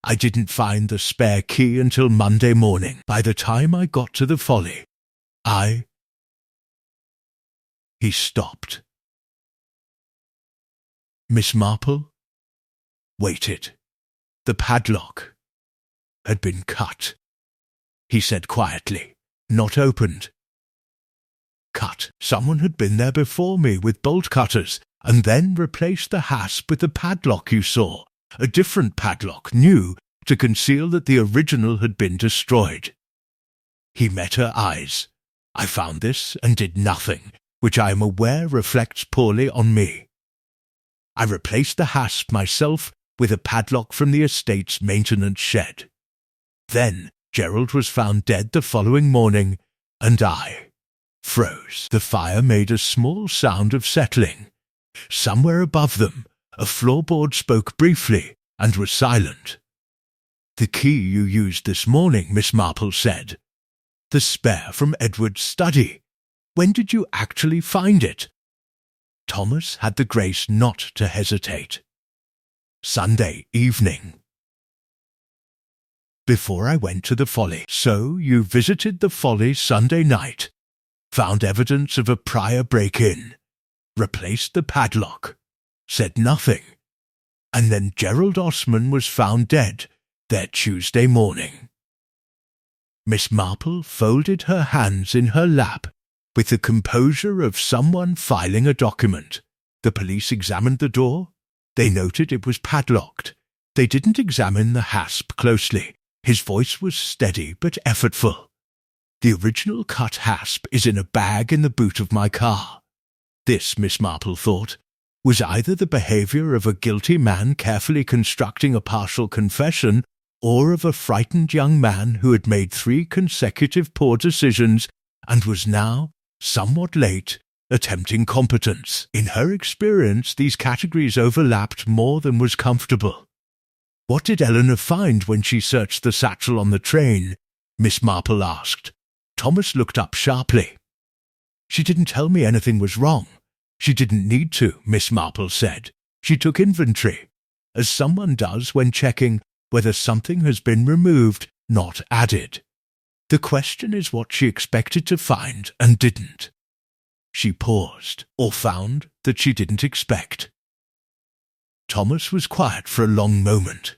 I didn't find the spare key until Monday morning. By the time I got to the folly, He stopped. Miss Marple, waited. The padlock had been cut. He said quietly, "Not opened." Cut. Someone had been there before me with bolt cutters, and then replaced the hasp with the padlock you saw, a different padlock, new, to conceal that the original had been destroyed. He met her eyes. I found this and did nothing, which I am aware reflects poorly on me. I replaced the hasp myself with a padlock from the estate's maintenance shed. Then Gerald was found dead the following morning, and I froze. The fire made a small sound of settling. Somewhere above them, a floorboard spoke briefly and was silent. "The key you used this morning," Miss Marple said. "The spare from Edward's study. When did you actually find it?" Thomas had the grace not to hesitate. "Sunday evening. Before I went to the Folly." "So you visited the Folly Sunday night, found evidence of a prior break-in, replaced the padlock, said nothing, and then Gerald Osman was found dead there Tuesday morning." Miss Marple folded her hands in her lap with the composure of someone filing a document. "The police examined the door. They noted it was padlocked. They didn't examine the hasp closely." His voice was steady but effortful. "The original cut hasp is in a bag in the boot of my car." This, Miss Marple thought, was either the behaviour of a guilty man carefully constructing a partial confession, or of a frightened young man who had made 3 consecutive poor decisions and was now, somewhat late, attempting competence. In her experience, these categories overlapped more than was comfortable. "What did Eleanor find when she searched the satchel on the train?" Miss Marple asked. Thomas looked up sharply. "She didn't tell me anything was wrong. She didn't need to," Miss Marple said. "She took inventory, as someone does when checking whether something has been removed, not added. The question is what she expected to find and didn't. She paused, or found that she didn't expect." Thomas was quiet for a long moment.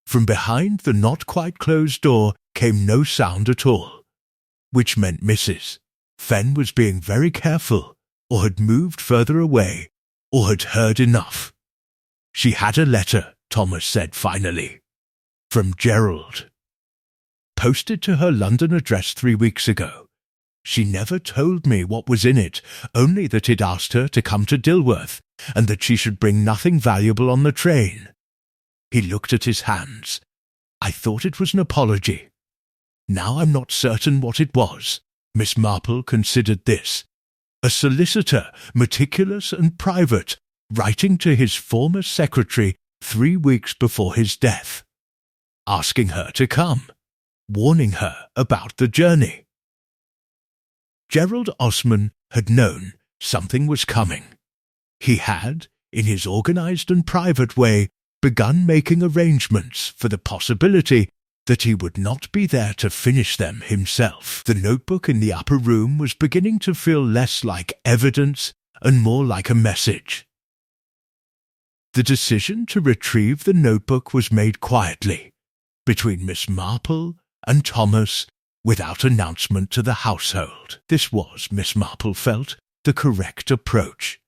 From behind the not-quite-closed door came no sound at all, which meant Mrs. Fenn was being very careful, or had moved further away, or had heard enough. "She had a letter," Thomas said finally, "from Gerald. Posted to her London address 3 weeks ago. She never told me what was in it, only that he'd asked her to come to Dilworth, and that she should bring nothing valuable on the train." He looked at his hands. "I thought it was an apology. Now I'm not certain what it was." Miss Marple considered this. A solicitor, meticulous and private, writing to his former secretary 3 weeks before his death, asking her to come, warning her about the journey. Gerald Osman had known something was coming. He had, in his organized and private way, begun making arrangements for the possibility that he would not be there to finish them himself. The notebook in the upper room was beginning to feel less like evidence and more like a message. The decision to retrieve the notebook was made quietly, between Miss Marple and Thomas, without announcement to the household. This was, Miss Marple felt, the correct approach.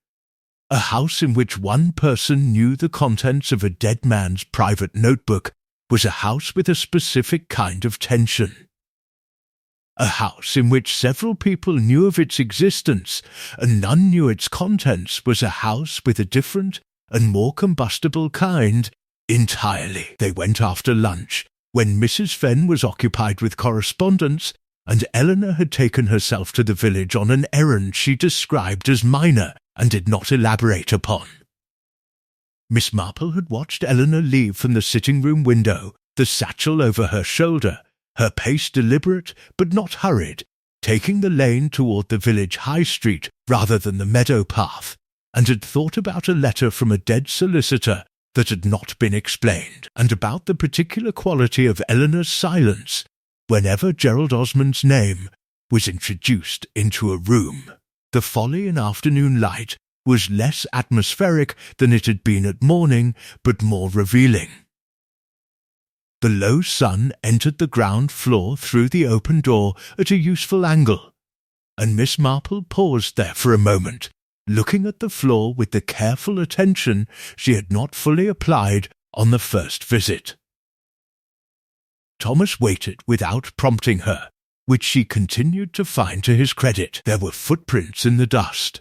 A house in which one person knew the contents of a dead man's private notebook was a house with a specific kind of tension. A house in which several people knew of its existence and none knew its contents was a house with a different and more combustible kind entirely. They went after lunch, when Mrs. Fenn was occupied with correspondence, and Eleanor had taken herself to the village on an errand she described as minor and did not elaborate upon. Miss Marple had watched Eleanor leave from the sitting-room window, the satchel over her shoulder, her pace deliberate but not hurried, taking the lane toward the village high street rather than the meadow path, and had thought about a letter from a dead solicitor that had not been explained, and about the particular quality of Eleanor's silence whenever Gerald Osmond's name was introduced into a room. The Folly in afternoon light was less atmospheric than it had been at morning, but more revealing. The low sun entered the ground floor through the open door at a useful angle, and Miss Marple paused there for a moment, looking at the floor with the careful attention she had not fully applied on the first visit. Thomas waited without prompting her, which she continued to find to his credit. There were footprints in the dust.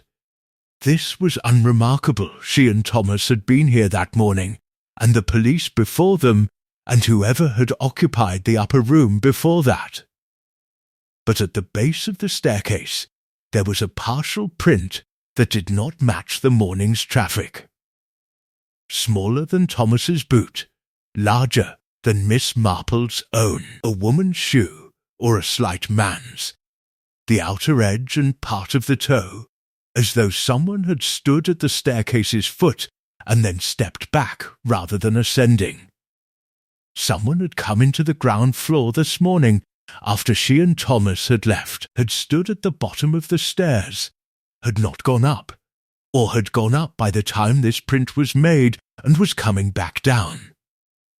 This was unremarkable. She and Thomas had been here that morning, and the police before them, and whoever had occupied the upper room before that. But at the base of the staircase, there was a partial print that did not match the morning's traffic. Smaller than Thomas's boot, larger than Miss Marple's own, a woman's shoe, or a slight man's, the outer edge and part of the toe, as though someone had stood at the staircase's foot and then stepped back rather than ascending. Someone had come into the ground floor this morning after she and Thomas had left, had stood at the bottom of the stairs, had not gone up, or had gone up by the time this print was made and was coming back down.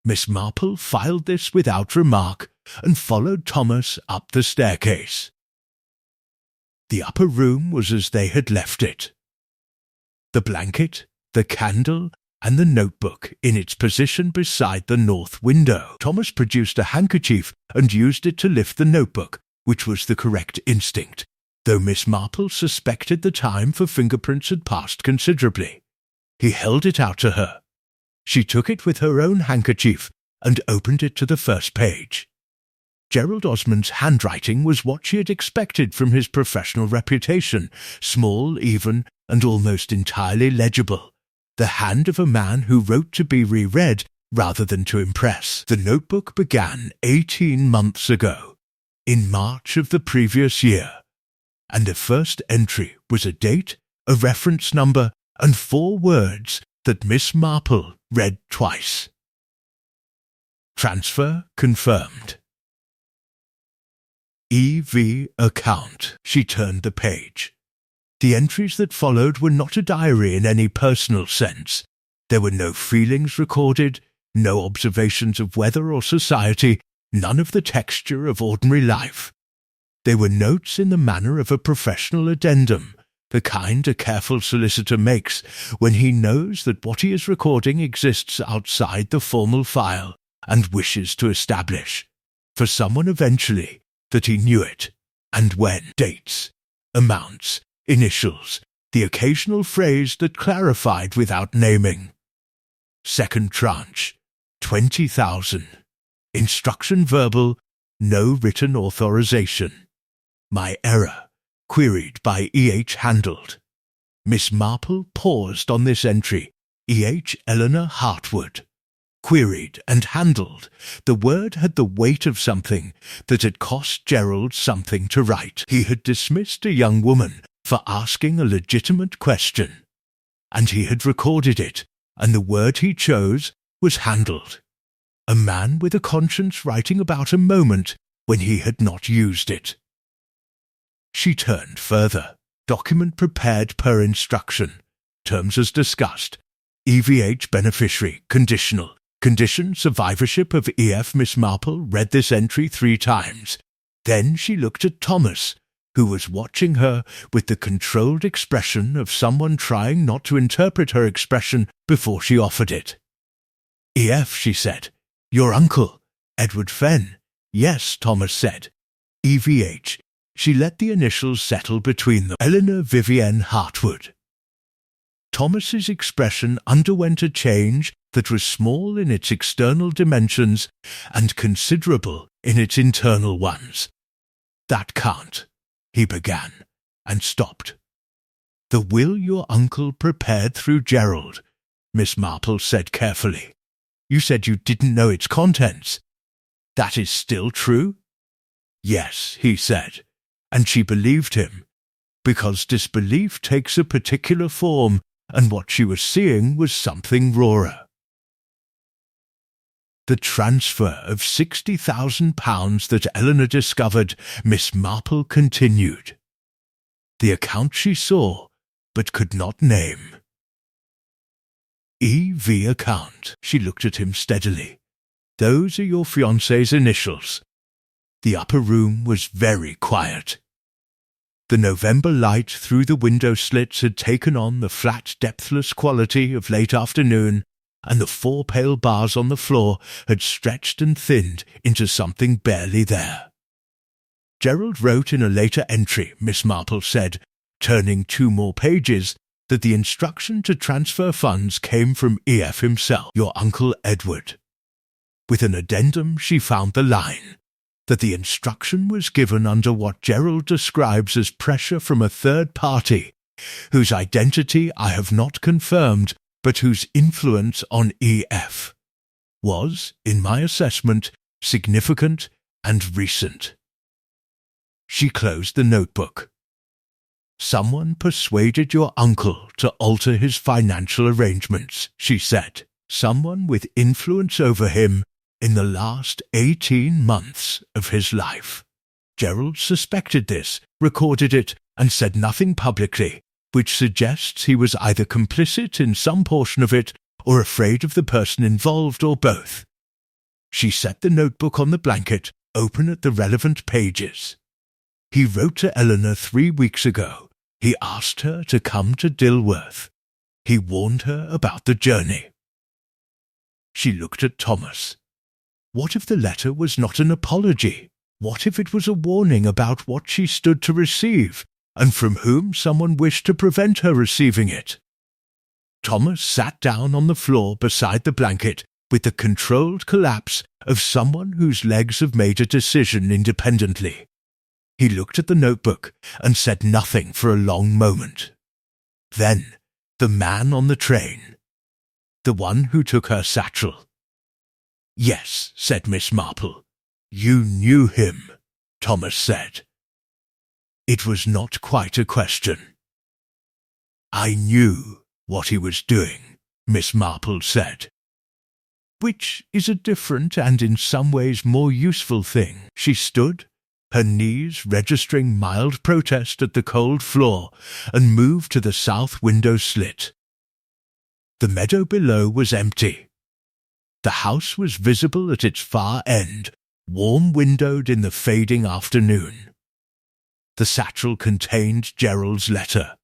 Miss Marple filed this without remark and followed Thomas up the staircase. The upper room was as they had left it. The blanket, the candle, and the notebook in its position beside the north window. Thomas produced a handkerchief and used it to lift the notebook, which was the correct instinct, though Miss Marple suspected the time for fingerprints had passed considerably. He held it out to her. She took it with her own handkerchief and opened it to the first page. Gerald Osmond's handwriting was what she had expected from his professional reputation, small, even, and almost entirely legible. The hand of a man who wrote to be reread rather than to impress. The notebook began 18 months ago, in March of the previous year, and the first entry was a date, a reference number, and 4 words that Miss Marple read twice. Transfer confirmed. EV account. She turned the page. The entries that followed were not a diary in any personal sense. There were no feelings recorded, no observations of weather or society, none of the texture of ordinary life. They were notes in the manner of a professional addendum, the kind a careful solicitor makes when he knows that what he is recording exists outside the formal file and wishes to establish, for someone eventually, that he knew it, and when. Dates, amounts, initials, the occasional phrase that clarified without naming. Second tranche, 20,000. Instruction verbal, no written authorization. My error, queried by E.H. handled. Miss Marple paused on this entry, E.H. Eleanor Hartwood. Queried and handled. The word had the weight of something that had cost Gerald something to write. He had dismissed a young woman for asking a legitimate question, and he had recorded it, and the word he chose was handled. A man with a conscience writing about a moment when he had not used it. She turned further. Document prepared per instruction. Terms as discussed. EVH beneficiary, conditional. Condition survivorship of E.F. Miss Marple read this entry 3 times. Then she looked at Thomas, who was watching her with the controlled expression of someone trying not to interpret her expression before she offered it. E.F., she said. Your uncle, Edward Fenn. Yes, Thomas said. EVH. She let the initials settle between them. Eleanor Vivienne Hartwood. Thomas's expression underwent a change that was small in its external dimensions and considerable in its internal ones. That can't, he began, and stopped. The will your uncle prepared through Gerald, Miss Marple said carefully. You said you didn't know its contents. That is still true? Yes, he said, and she believed him, because disbelief takes a particular form, and what she was seeing was something rawer. The transfer of £60,000 that Eleanor discovered, Miss Marple continued. The account she saw but could not name. E.V. account. She looked at him steadily. Those are your fiancé's initials. The upper room was very quiet. The November light through the window slits had taken on the flat, depthless quality of late afternoon, and the 4 pale bars on the floor had stretched and thinned into something barely there. Gerald wrote in a later entry, Miss Marple said, turning 2 more pages, that the instruction to transfer funds came from E.F. himself, your Uncle Edward. With an addendum she found the line, that the instruction was given under what Gerald describes as pressure from a third party, whose identity I have not confirmed, but whose influence on E.F. was, in my assessment, significant and recent. She closed the notebook. Someone persuaded your uncle to alter his financial arrangements, she said. Someone with influence over him in the last 18 months of his life. Gerald suspected this, recorded it, and said nothing publicly, which suggests he was either complicit in some portion of it or afraid of the person involved, or both. She set the notebook on the blanket, open at the relevant pages. He wrote to Eleanor 3 weeks ago. He asked her to come to Dilworth. He warned her about the journey. She looked at Thomas. What if the letter was not an apology? What if it was a warning about what she stood to receive, and from whom someone wished to prevent her receiving it? Thomas sat down on the floor beside the blanket with the controlled collapse of someone whose legs have made a decision independently. He looked at the notebook and said nothing for a long moment. Then, the man on the train. The one who took her satchel. Yes, said Miss Marple. You knew him, Thomas said. It was not quite a question. I knew what he was doing, Miss Marple said. Which is a different and in some ways more useful thing. She stood, her knees registering mild protest at the cold floor, and moved to the south window slit. The meadow below was empty. The house was visible at its far end, warm-windowed in the fading afternoon. The satchel contained Gerald's letter.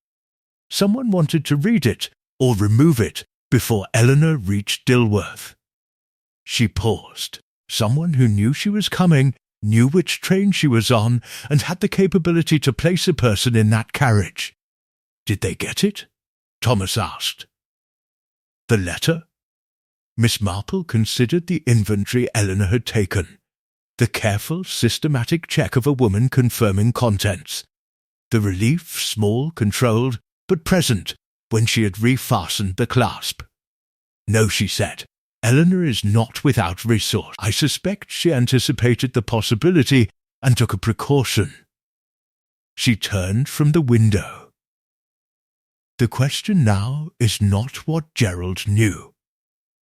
Someone wanted to read it, or remove it, before Eleanor reached Dilworth. She paused. Someone who knew she was coming, knew which train she was on, and had the capability to place a person in that carriage. Did they get it? Thomas asked. The letter? Miss Marple considered the inventory Eleanor had taken, the careful, systematic check of a woman confirming contents, the relief, small, controlled, but present, when she had refastened the clasp. No, she said, Eleanor is not without resource. I suspect she anticipated the possibility and took a precaution. She turned from the window. The question now is not what Gerald knew.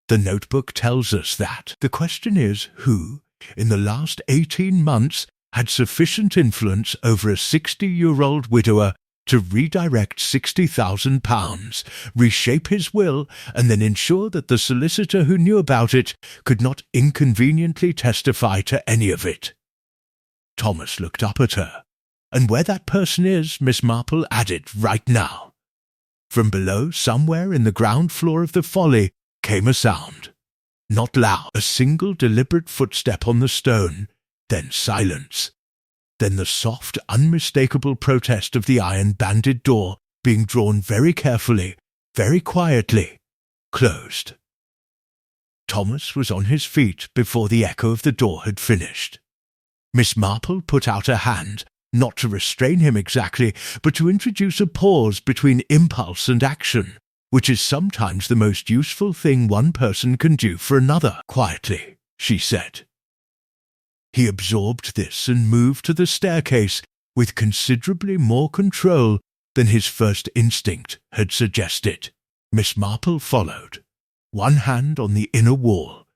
The notebook tells us that. The question is who, in the last 18 months, had sufficient influence over a 60-year-old widower to redirect £60,000, reshape his will, and then ensure that the solicitor who knew about it could not inconveniently testify to any of it. Thomas looked up at her. And where that person is, Miss Marple added right now. From below, somewhere in the ground floor of the Folly, came a sound. Not loud, a single deliberate footstep on the stone, then silence. Then the soft, unmistakable protest of the iron-banded door being drawn very carefully, very quietly, closed. Thomas was on his feet before the echo of the door had finished. Miss Marple put out a hand, not to restrain him exactly, but to introduce a pause between impulse and action, which is sometimes the most useful thing one person can do for another. Quietly, she said. He absorbed this and moved to the staircase with considerably more control than his first instinct had suggested. Miss Marple followed, one hand on the inner wall,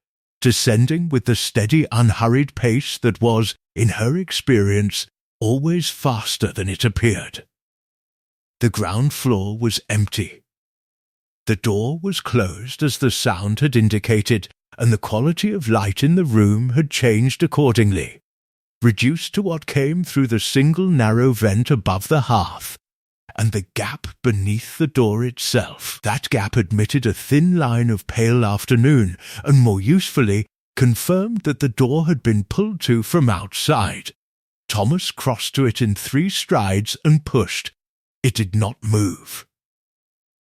descending with the steady, unhurried pace that was, in her experience, always faster than it appeared. The ground floor was empty. The door was closed as the sound had indicated, and the quality of light in the room had changed accordingly, reduced to what came through the single narrow vent above the hearth, and the gap beneath the door itself. That gap admitted a thin line of pale afternoon, and more usefully, confirmed that the door had been pulled to from outside. Thomas crossed to it in 3 strides and pushed. It did not move.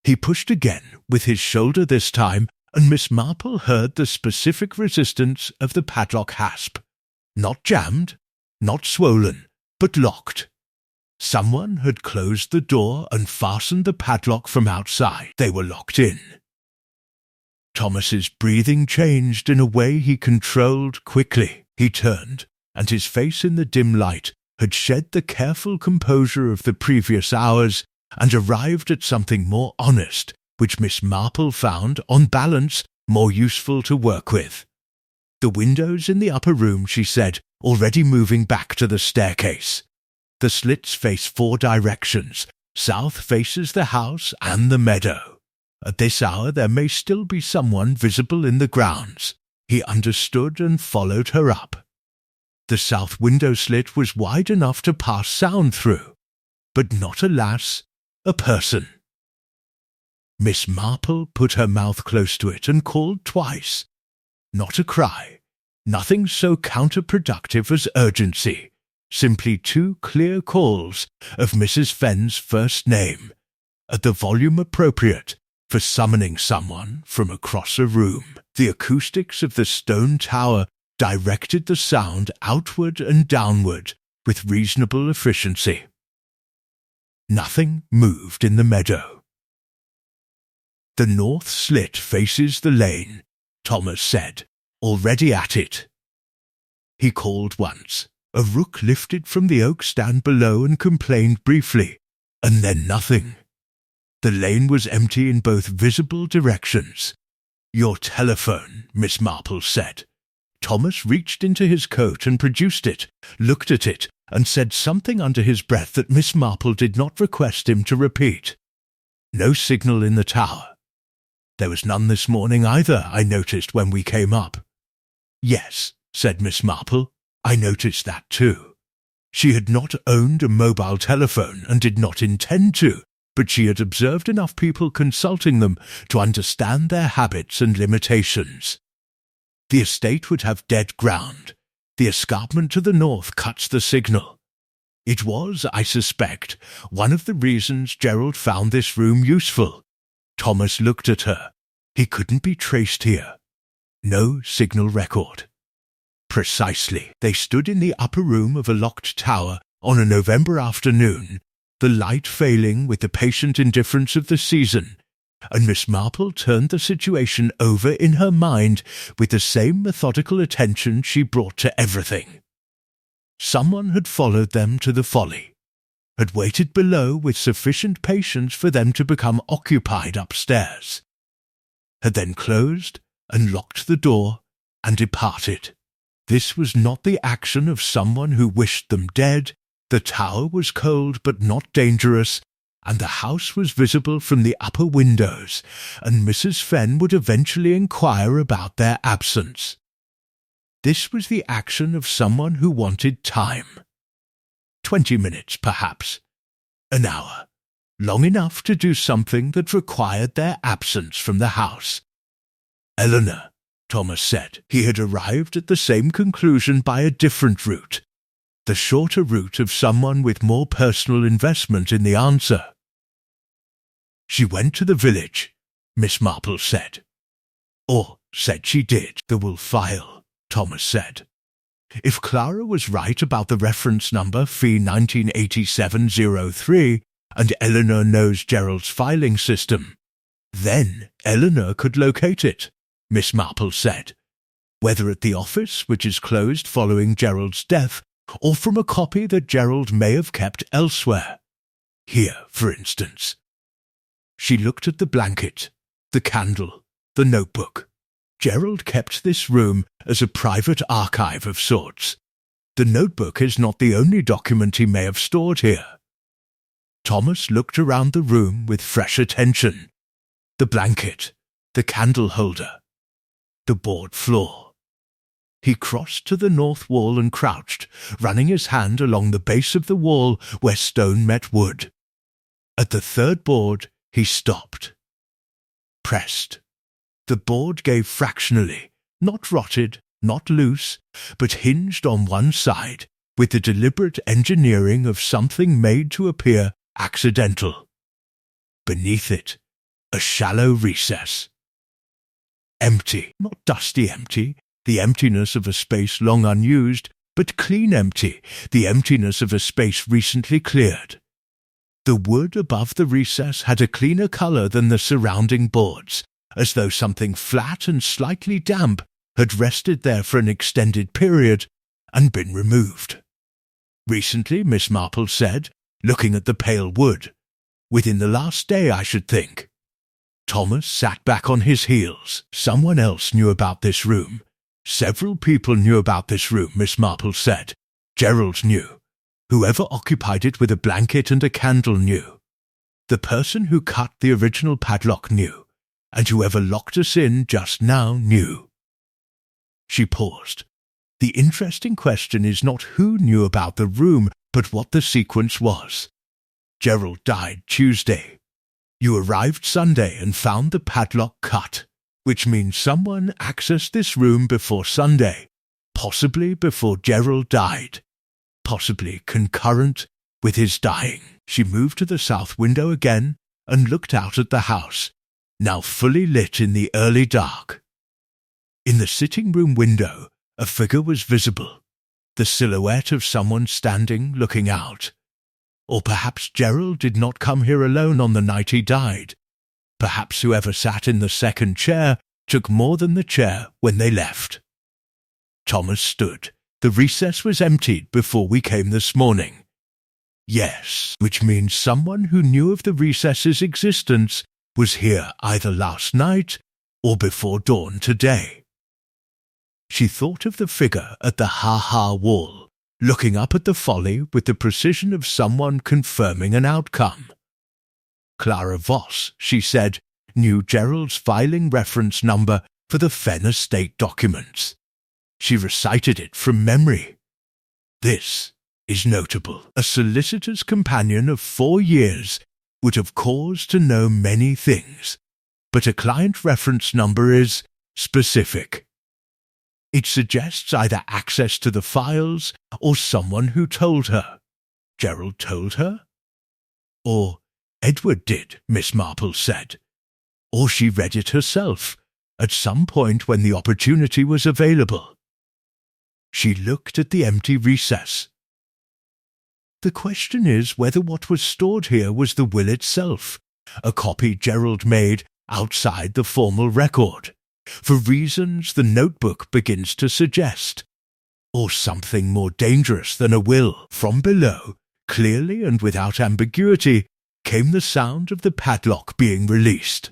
He pushed again, with his shoulder this time, and Miss Marple heard the specific resistance of the padlock hasp. Not jammed, not swollen, but locked. Someone had closed the door and fastened the padlock from outside. They were locked in. Thomas's breathing changed in a way he controlled quickly. He turned, and his face in the dim light had shed the careful composure of the previous hours and arrived at something more honest, which Miss Marple found, on balance, more useful to work with. The windows in the upper room, she said, already moving back to the staircase. The slits face 4 directions. South faces the house and the meadow. At this hour there may still be someone visible in the grounds. He understood and followed her up. The south window slit was wide enough to pass sound through, but not, alas, a person. Miss Marple put her mouth close to it and called twice. Not a cry, nothing so counterproductive as urgency, simply 2 clear calls of Mrs. Fenn's first name, at the volume appropriate for summoning someone from across a room. The acoustics of the stone tower directed the sound outward and downward with reasonable efficiency. Nothing moved in the meadow. The north slit faces the lane, Thomas said, already at it. He called once. A rook lifted from the oak stand below and complained briefly, and then nothing. The lane was empty in both visible directions. "Your telephone," Miss Marple said. Thomas reached into his coat and produced it, looked at it, and said something under his breath that Miss Marple did not request him to repeat. No signal in the tower. There was none this morning either, I noticed when we came up. Yes, said Miss Marple, I noticed that too. She had not owned a mobile telephone and did not intend to, but she had observed enough people consulting them to understand their habits and limitations. The estate would have dead ground. The escarpment to the north cuts the signal. It was, I suspect, one of the reasons Gerald found this room useful. Thomas looked at her. He couldn't be traced here. No signal record. Precisely. They stood in the upper room of a locked tower on a November afternoon, the light failing with the patient indifference of the season, and Miss Marple turned the situation over in her mind with the same methodical attention she brought to everything. Someone had followed them to the folly, had waited below with sufficient patience for them to become occupied upstairs, had then closed and locked the door and departed. This was not the action of someone who wished them dead. The tower was cold but not dangerous, and the house was visible from the upper windows, and Mrs. Fenn would eventually inquire about their absence. This was the action of someone who wanted time. 20 minutes, perhaps. An hour. Long enough to do something that required their absence from the house. Eleanor, Thomas said. He had arrived at the same conclusion by a different route. The shorter route of someone with more personal investment in the answer. She went to the village, Miss Marple said. Or said she did. The will file, Thomas said. If Clara was right about the reference number Fee 198703, and Eleanor knows Gerald's filing system, then Eleanor could locate it, Miss Marple said, whether at the office, which is closed following Gerald's death, or from a copy that Gerald may have kept elsewhere. Here, for instance. She looked at the blanket, the candle, the notebook. Gerald kept this room as a private archive of sorts. The notebook is not the only document he may have stored here. Thomas looked around the room with fresh attention. The blanket, the candle holder, the board floor. He crossed to the north wall and crouched, running his hand along the base of the wall where stone met wood. At the third board, he stopped. Pressed. The board gave fractionally, not rotted, not loose, but hinged on one side, with the deliberate engineering of something made to appear accidental. Beneath it, a shallow recess. Empty, not dusty empty, the emptiness of a space long unused, but clean empty, the emptiness of a space recently cleared. The wood above the recess had a cleaner colour than the surrounding boards, as though something flat and slightly damp had rested there for an extended period and been removed. Recently, Miss Marple said, looking at the pale wood. Within the last day, I should think. Thomas sat back on his heels. Someone else knew about this room. Several people knew about this room, Miss Marple said. Gerald knew. Whoever occupied it with a blanket and a candle knew. The person who cut the original padlock knew, and whoever locked us in just now knew. She paused. The interesting question is not who knew about the room, but what the sequence was. Gerald died Tuesday. You arrived Sunday and found the padlock cut, which means someone accessed this room before Sunday, possibly before Gerald died, possibly concurrent with his dying. She moved to the south window again and looked out at the house, now fully lit in the early dark. In the sitting-room window, a figure was visible, the silhouette of someone standing looking out. Or perhaps Gerald did not come here alone on the night he died. Perhaps whoever sat in the second chair took more than the chair when they left. Thomas stood. The recess was emptied before we came this morning. Yes, which means someone who knew of the recess's existence was here either last night or before dawn today. She thought of the figure at the ha-ha wall, looking up at the folly with the precision of someone confirming an outcome. Clara Voss, she said, knew Gerald's filing reference number for the Fen estate documents. She recited it from memory. This is notable. A solicitor's companion of 4 years would have cause to know many things, but a client reference number is specific. It suggests either access to the files or someone who told her. Gerald told her? Or Edward did, Miss Marple said. Or she read it herself, at some point when the opportunity was available. She looked at the empty recess. The question is whether what was stored here was the will itself, a copy Gerald made outside the formal record, for reasons the notebook begins to suggest, or something more dangerous than a will. From below, clearly and without ambiguity, came the sound of the padlock being released.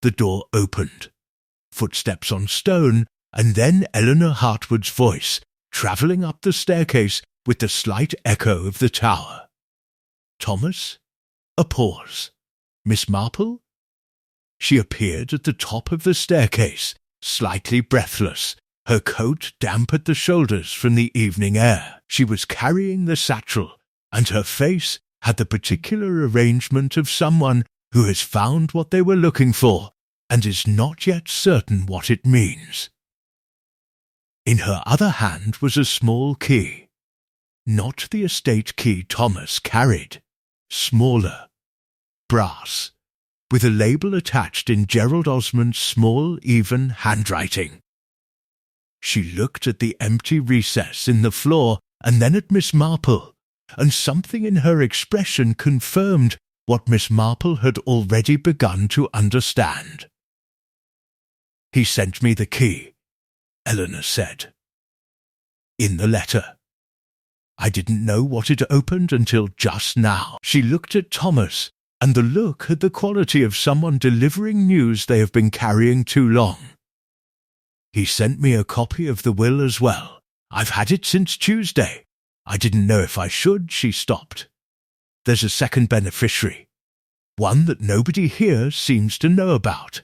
The door opened. Footsteps on stone, and then Eleanor Hartwood's voice, travelling up the staircase with the slight echo of the tower. Thomas? A pause. Miss Marple? She appeared at the top of the staircase, slightly breathless, her coat damp at the shoulders from the evening air. She was carrying the satchel, and her face had the particular arrangement of someone who has found what they were looking for and is not yet certain what it means. In her other hand was a small key. Not the estate key Thomas carried. Smaller. Brass. With a label attached in Gerald Osmond's small, even handwriting. She looked at the empty recess in the floor and then at Miss Marple, and something in her expression confirmed what Miss Marple had already begun to understand. He sent me the key, Eleanor said. In the letter. I didn't know what it opened until just now. She looked at Thomas, and the look had the quality of someone delivering news they have been carrying too long. He sent me a copy of the will as well. I've had it since Tuesday. I didn't know if I should. She stopped. there's a second beneficiary, one that nobody here seems to know about.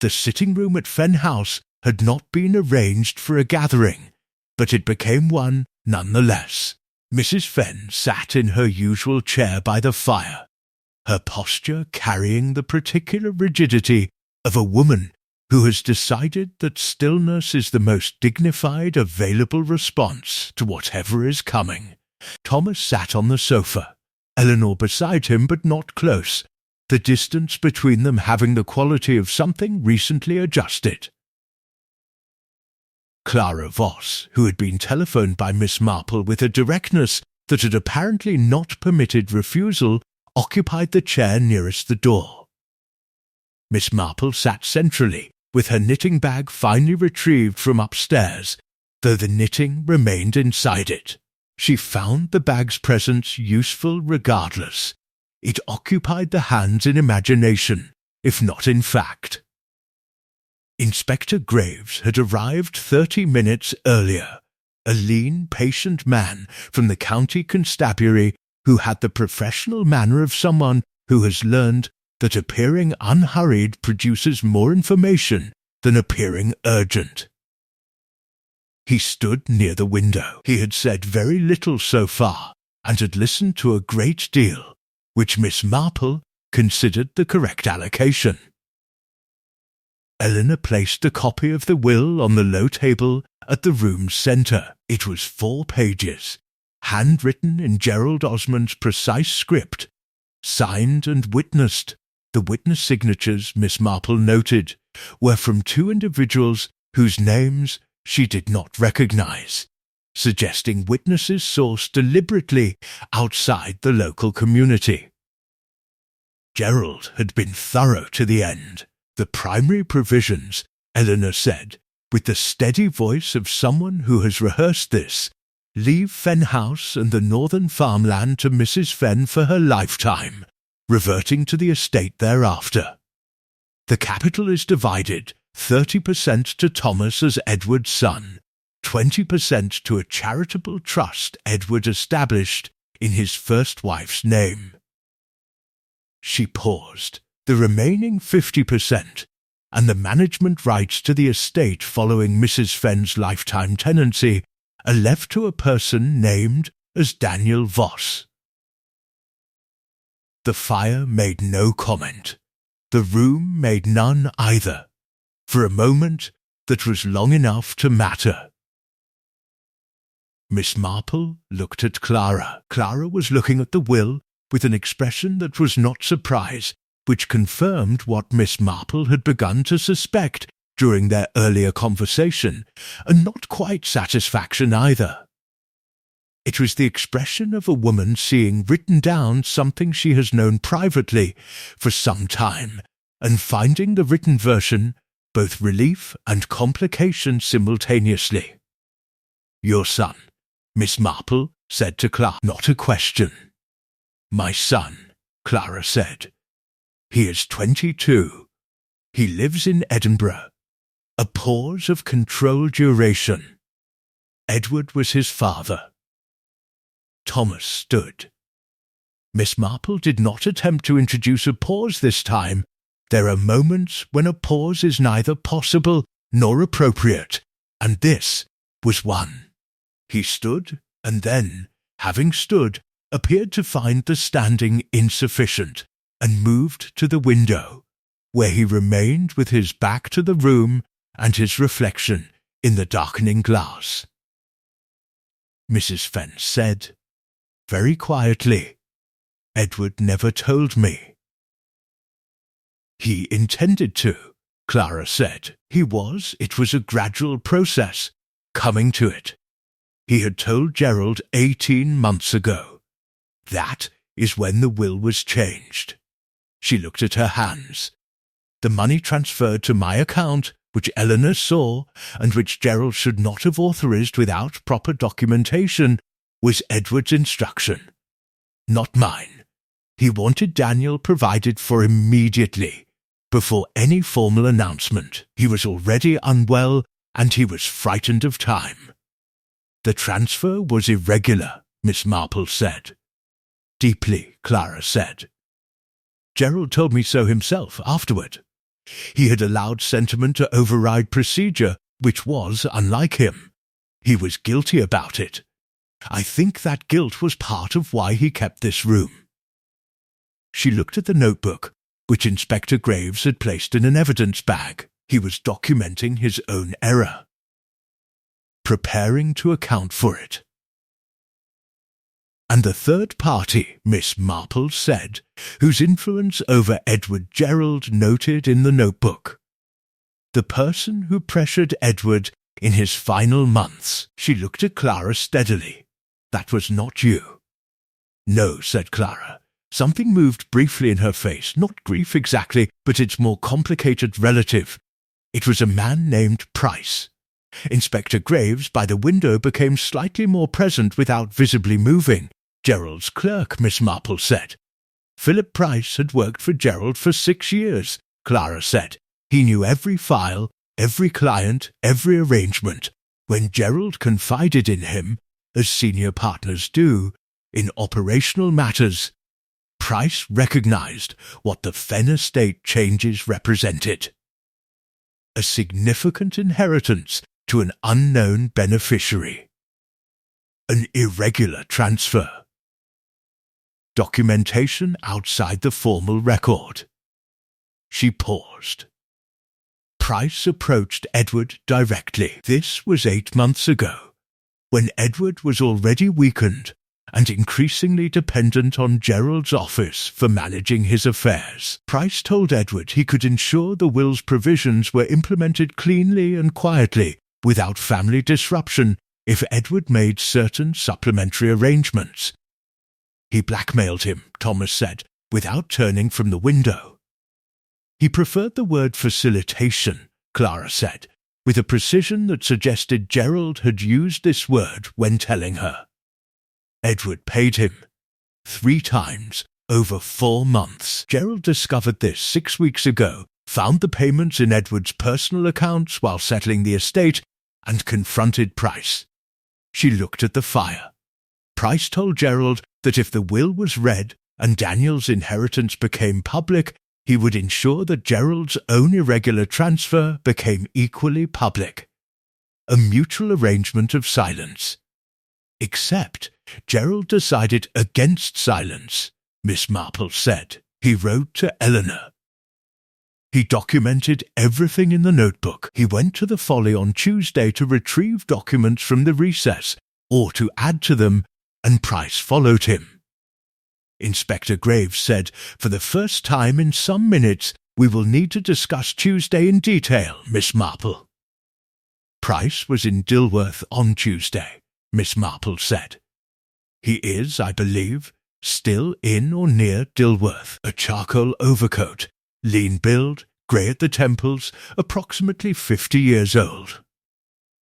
The sitting room at Fen House had not been arranged for a gathering, but it became one nonetheless. Mrs. Fen sat in her usual chair by the fire, her posture carrying the particular rigidity of a woman who has decided that stillness is the most dignified available response to whatever is coming. Thomas sat on the sofa, Eleanor beside him but not close, the distance between them having the quality of something recently adjusted. Clara Voss, who had been telephoned by Miss Marple with a directness that had apparently not permitted refusal, occupied the chair nearest the door. Miss Marple sat centrally, with her knitting bag finely retrieved from upstairs, though the knitting remained inside it. She found the bag's presence useful regardless. It occupied the hands in imagination, if not in fact. Inspector Graves had arrived 30 minutes earlier, a lean, patient man from the county constabulary who had the professional manner of someone who has learned that appearing unhurried produces more information than appearing urgent. He stood near the window. He had said very little so far, and had listened to a great deal, which Miss Marple considered the correct allocation. Eleanor placed a copy of the will on the low table at the room's centre. It was 4 pages, handwritten in Gerald Osmond's precise script, signed and witnessed. The witness signatures, Miss Marple noted, were from 2 individuals whose names she did not recognise, suggesting witnesses sourced deliberately outside the local community. Gerald had been thorough to the end. The primary provisions, Eleanor said, with the steady voice of someone who has rehearsed this, leave Fen House and the northern farmland to Mrs. Fen for her lifetime, reverting to the estate thereafter. The capital is divided 30% to Thomas as Edward's son, 20% to a charitable trust Edward established in his first wife's name. She paused. The remaining 50%, and the management rights to the estate following Mrs. Fenn's lifetime tenancy, are left to a person named as Daniel Voss. The fire made no comment. The room made none either, for a moment that was long enough to matter. Miss Marple looked at Clara. Clara was looking at the will with an expression that was not surprise, which confirmed what Miss Marple had begun to suspect during their earlier conversation, and not quite satisfaction either. It was the expression of a woman seeing written down something she has known privately for some time, and finding the written version both relief and complication simultaneously. "Your son," Miss Marple said to Clara. "Not a question." "My son," Clara said. "He is 22. He lives in Edinburgh." A pause of controlled duration. Edward was his father. Thomas stood. Miss Marple did not attempt to introduce a pause this time. There are moments when a pause is neither possible nor appropriate, and this was one. He stood, and then, having stood, appeared to find the standing insufficient, and moved to the window, where he remained with his back to the room and his reflection in the darkening glass. Mrs. Fenn said, very quietly, "Edward never told me." "He intended to," Clara said. It was a gradual process, coming to it. He had told Gerald 18 months ago. That is when the will was changed. She looked at her hands. The money transferred to my account, which Eleanor saw, and which Gerald should not have authorised without proper documentation, was Edward's instruction, not mine. He wanted Daniel provided for immediately, before any formal announcement. He was already unwell, and he was frightened of time. The transfer was irregular, Miss Marple said. deeply, Clara said. Gerald told me so himself afterward. He had allowed sentiment to override procedure, which was unlike him. He was guilty about it. I think that guilt was part of why he kept this room. She looked at the notebook, which Inspector Graves had placed in an evidence bag. He was documenting his own error, preparing to account for it. And the third party, Miss Marple said, whose influence over Edward Gerald noted in the notebook. The person who pressured Edward in his final months. She looked at Clara steadily. That was not you. No, said Clara. Something moved briefly in her face, not grief exactly, but its more complicated relative. It was a man named Price. Inspector Graves by the window became slightly more present without visibly moving. Gerald's clerk, Miss Marple said. Philip Price had worked for Gerald for 6 years, Clara said. He knew every file, every client, every arrangement. When Gerald confided in him, as senior partners do, in operational matters, Price recognized what the Fenn estate changes represented. A significant inheritance to an unknown beneficiary. An irregular transfer. Documentation outside the formal record. She paused. Price approached Edward directly. This was 8 months ago, when Edward was already weakened and increasingly dependent on Gerald's office for managing his affairs. Price told Edward he could ensure the will's provisions were implemented cleanly and quietly, without family disruption, if Edward made certain supplementary arrangements. He blackmailed him, Thomas said, without turning from the window. He preferred the word facilitation, Clara said, with a precision that suggested Gerald had used this word when telling her. Edward paid him 3 times over 4 months. Gerald discovered this 6 weeks ago, found the payments in Edward's personal accounts while settling the estate, and confronted Price. She looked at the fire. Price told Gerald that if the will was read and Daniel's inheritance became public, he would ensure that Gerald's own irregular transfer became equally public. A mutual arrangement of silence. Except Gerald decided against silence, Miss Marple said. He wrote to Eleanor. He documented everything in the notebook. He went to the Folly on Tuesday to retrieve documents from the recess, or to add to them, and Price followed him. Inspector Graves said, for the first time in some minutes, we will need to discuss Tuesday in detail, Miss Marple. Price was in Dilworth on Tuesday, Miss Marple said. He is, I believe, still in or near Dilworth, a charcoal overcoat, lean build, grey at the temples, approximately 50 years old.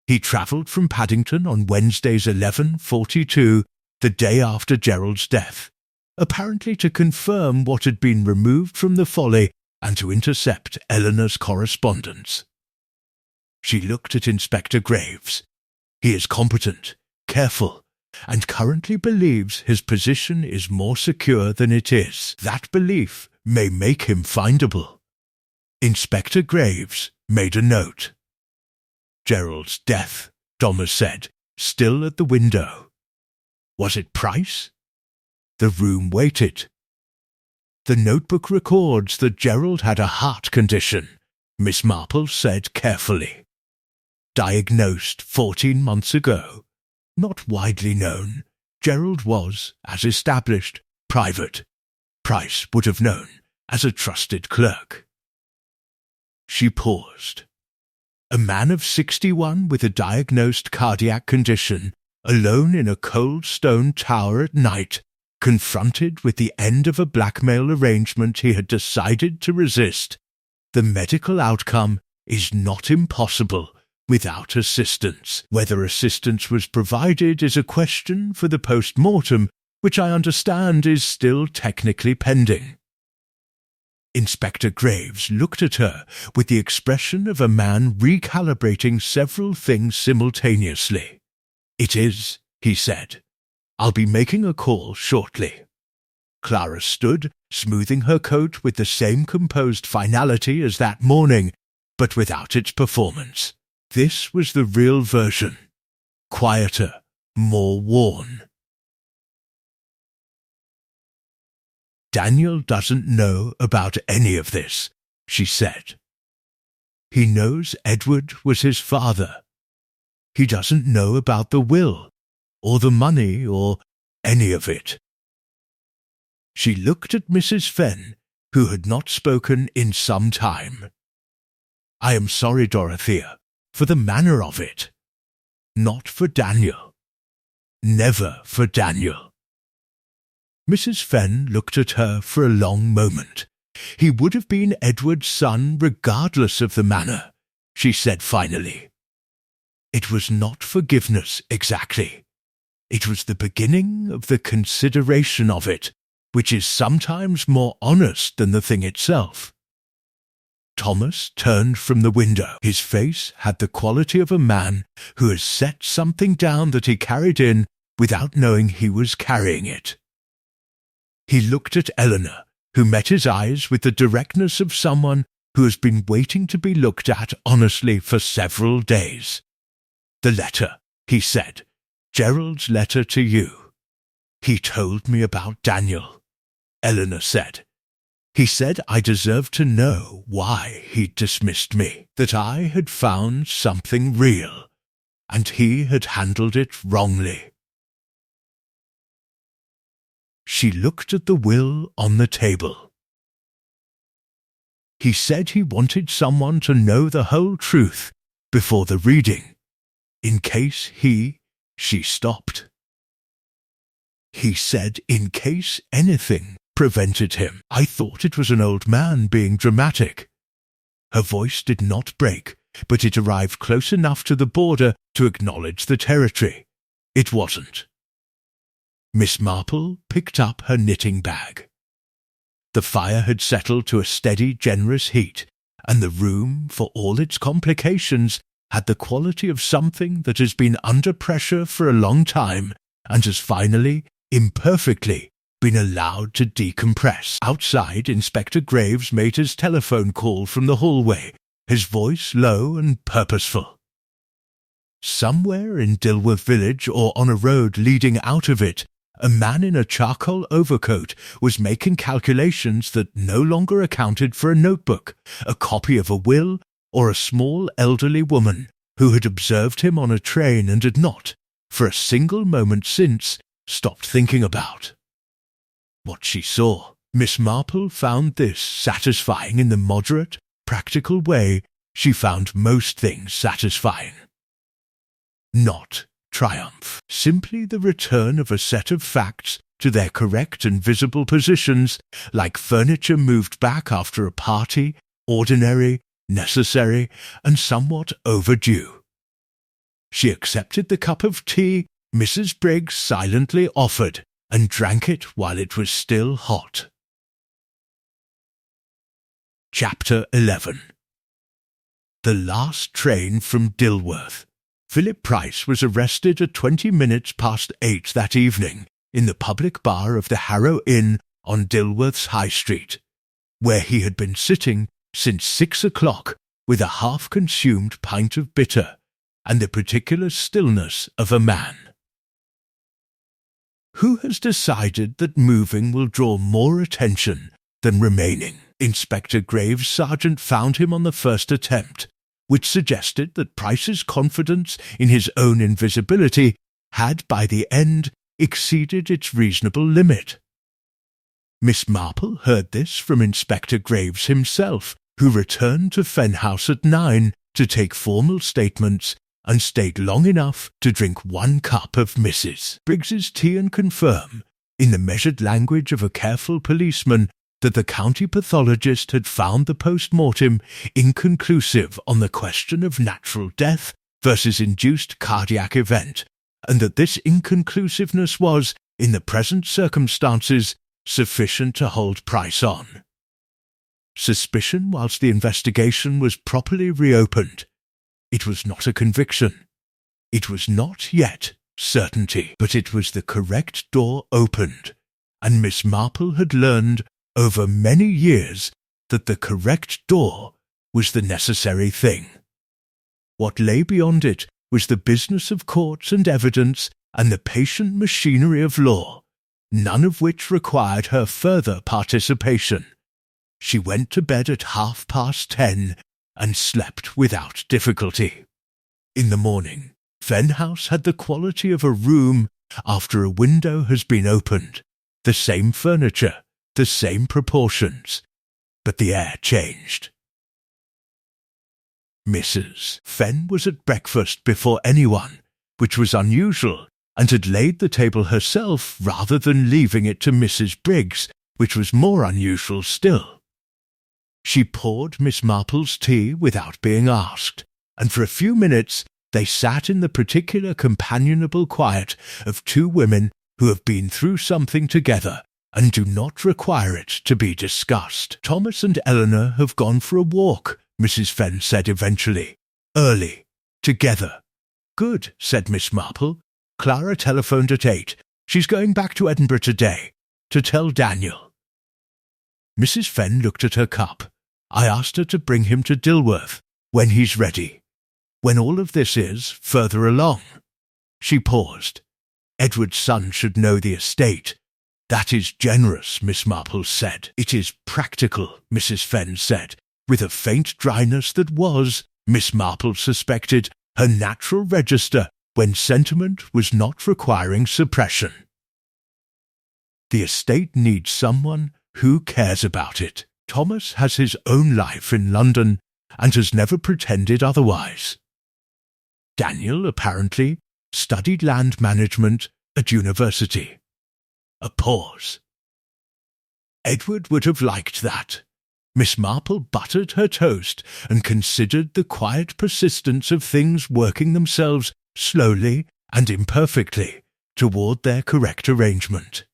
He travelled from Paddington on Wednesday's 11:42, the day after Gerald's death, apparently to confirm what had been removed from the Folly and to intercept Eleanor's correspondence. She looked at Inspector Graves. He is competent, careful, and currently believes his position is more secure than it is. That belief may make him findable. Inspector Graves made a note. Gerald's death, Thomas said, still at the window. Was it Price? The room waited. The notebook records that Gerald had a heart condition, Miss Marple said carefully. Diagnosed 14 months ago. Not widely known. Gerald was, as established, private. Price would have known, as a trusted clerk. She paused. A man of 61 with a diagnosed cardiac condition, alone in a cold stone tower at night, confronted with the end of a blackmail arrangement he had decided to resist. The medical outcome is not impossible without assistance. Whether assistance was provided is a question for the post-mortem, which I understand is still technically pending. Inspector Graves looked at her with the expression of a man recalibrating several things simultaneously. It is, he said. I'll be making a call shortly. Clara stood, smoothing her coat with the same composed finality as that morning, but without its performance. This was the real version. Quieter, more worn. "Daniel doesn't know about any of this," she said. "He knows Edward was his father. He doesn't know about the will, or the money, or any of it." She looked at Mrs. Fenn, who had not spoken in some time. "I am sorry, Dorothea, for the manner of it. Not for Daniel. Never for Daniel." Mrs. Fenn looked at her for a long moment. "He would have been Edward's son regardless of the manner," she said finally. "It was not forgiveness exactly. It was the beginning of the consideration of it, which is sometimes more honest than the thing itself." Thomas turned from the window. His face had the quality of a man who has set something down that he carried in without knowing he was carrying it. He looked at Eleanor, who met his eyes with the directness of someone who has been waiting to be looked at honestly for several days. "The letter," he said. "Gerald's letter to you." "He told me about Daniel," Eleanor said. "He said I deserved to know why he'd dismissed me, that I had found something real, and he had handled it wrongly." She looked at the will on the table. "He said he wanted someone to know the whole truth before the reading, in case she stopped. "He said in case anything prevented him. I thought it was an old man being dramatic." Her voice did not break, but it arrived close enough to the border to acknowledge the territory. It wasn't. Miss Marple picked up her knitting bag. The fire had settled to a steady, generous heat, and the room, for all its complications, had the quality of something that has been under pressure for a long time and has finally, imperfectly, been allowed to decompress. Outside, Inspector Graves made his telephone call from the hallway, his voice low and purposeful. Somewhere in Dilworth village or on a road leading out of it, a man in a charcoal overcoat was making calculations that no longer accounted for a notebook, a copy of a will, or a small elderly woman who had observed him on a train and had not, for a single moment since, stopped thinking about. What she saw, Miss Marple found this satisfying in the moderate, practical way she found most things satisfying. Not triumph, simply the return of a set of facts to their correct and visible positions, like furniture moved back after a party, ordinary, necessary, and somewhat overdue. She accepted the cup of tea Mrs. Briggs silently offered, and drank it while it was still hot. Chapter 11. The last train from Dilworth. Philip Price was arrested at 20 minutes past 8 that evening in the public bar of the Harrow Inn on Dilworth's High Street, where he had been sitting since 6 o'clock with a half-consumed pint of bitter and the particular stillness of a man. Who has decided that moving will draw more attention than remaining? Inspector Graves' sergeant found him on the first attempt, which suggested that Price's confidence in his own invisibility had by the end exceeded its reasonable limit. Miss Marple heard this from Inspector Graves himself, who returned to Fenhouse at 9 to take formal statements and stayed long enough to drink 1 cup of Mrs. Briggs's tea and confirm, in the measured language of a careful policeman, that the county pathologist had found the post-mortem inconclusive on the question of natural death versus induced cardiac event, and that this inconclusiveness was, in the present circumstances, sufficient to hold Price on. Suspicion whilst the investigation was properly reopened. It was not a conviction. It was not yet certainty, but it was the correct door opened, and Miss Marple had learned over many years that the correct door was the necessary thing. What lay beyond it was the business of courts and evidence and the patient machinery of law, none of which required her further participation. She went to bed at 10:30 and slept without difficulty. In the morning, Fen House had the quality of a room after a window has been opened, the same furniture, the same proportions, but the air changed. Mrs. Fen was at breakfast before anyone, which was unusual, and had laid the table herself rather than leaving it to Mrs. Briggs, which was more unusual still. She poured Miss Marple's tea without being asked, and for a few minutes they sat in the particular companionable quiet of two women who have been through something together and do not require it to be discussed. "Thomas and Eleanor have gone for a walk," Mrs. Fen said eventually. "Early. Together." "Good," said Miss Marple. "Clara telephoned at 8. She's going back to Edinburgh today, to tell Daniel." Mrs. Fen looked at her cup. "I asked her to bring him to Dilworth, when he's ready. When all of this is further along." She paused. "Edward's son should know the estate." "That is generous," Miss Marple said. "It is practical," Mrs. Fen said, with a faint dryness that was, Miss Marple suspected, her natural register when sentiment was not requiring suppression. "The estate needs someone who cares about it. Thomas has his own life in London and has never pretended otherwise. Daniel, apparently, studied land management at university." A pause. "Edward would have liked that." Miss Marple buttered her toast and considered the quiet persistence of things working themselves slowly and imperfectly toward their correct arrangement.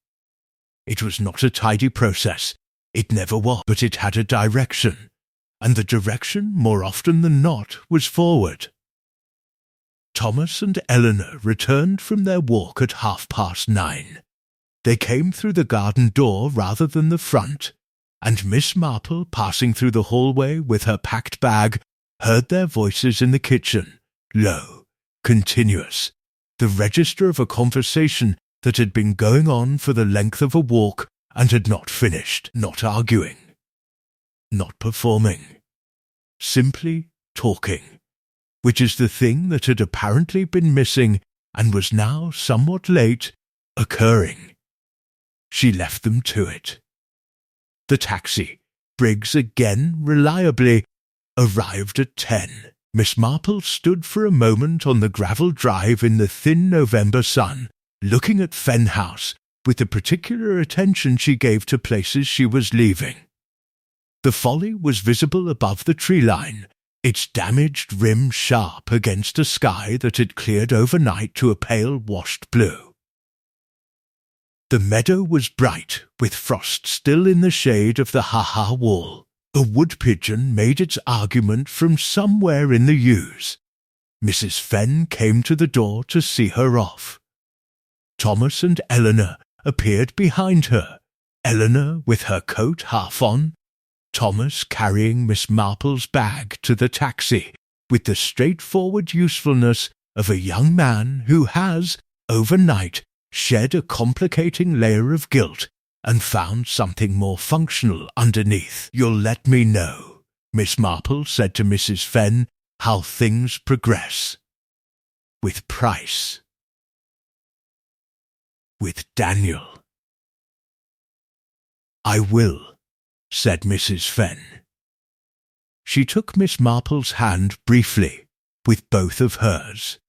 It was not a tidy process, it never was, but it had a direction, and the direction, more often than not, was forward. Thomas and Eleanor returned from their walk at 9:30. They came through the garden door rather than the front, and Miss Marple, passing through the hallway with her packed bag, heard their voices in the kitchen, low, continuous, the register of a conversation that had been going on for the length of a walk and had not finished, not arguing, not performing, simply talking, which is the thing that had apparently been missing and was now somewhat late, occurring. She left them to it. The taxi, Briggs again reliably, arrived at 10. Miss Marple stood for a moment on the gravel drive in the thin November sun, looking at Fen House with the particular attention she gave to places she was leaving. The Folly was visible above the tree line, its damaged rim sharp against a sky that had cleared overnight to a pale washed blue. The meadow was bright, with frost still in the shade of the ha-ha wall. A wood-pigeon made its argument from somewhere in the yews. Mrs. Fen came to the door to see her off. Thomas and Eleanor appeared behind her, Eleanor with her coat half on, Thomas carrying Miss Marple's bag to the taxi, with the straightforward usefulness of a young man who has, overnight, shed a complicating layer of guilt and found something more functional underneath. "You'll let me know," Miss Marple said to Mrs. Fen, "how things progress. With Price. With Daniel." "I will," said Mrs. Fen. She took Miss Marple's hand briefly, with both of hers.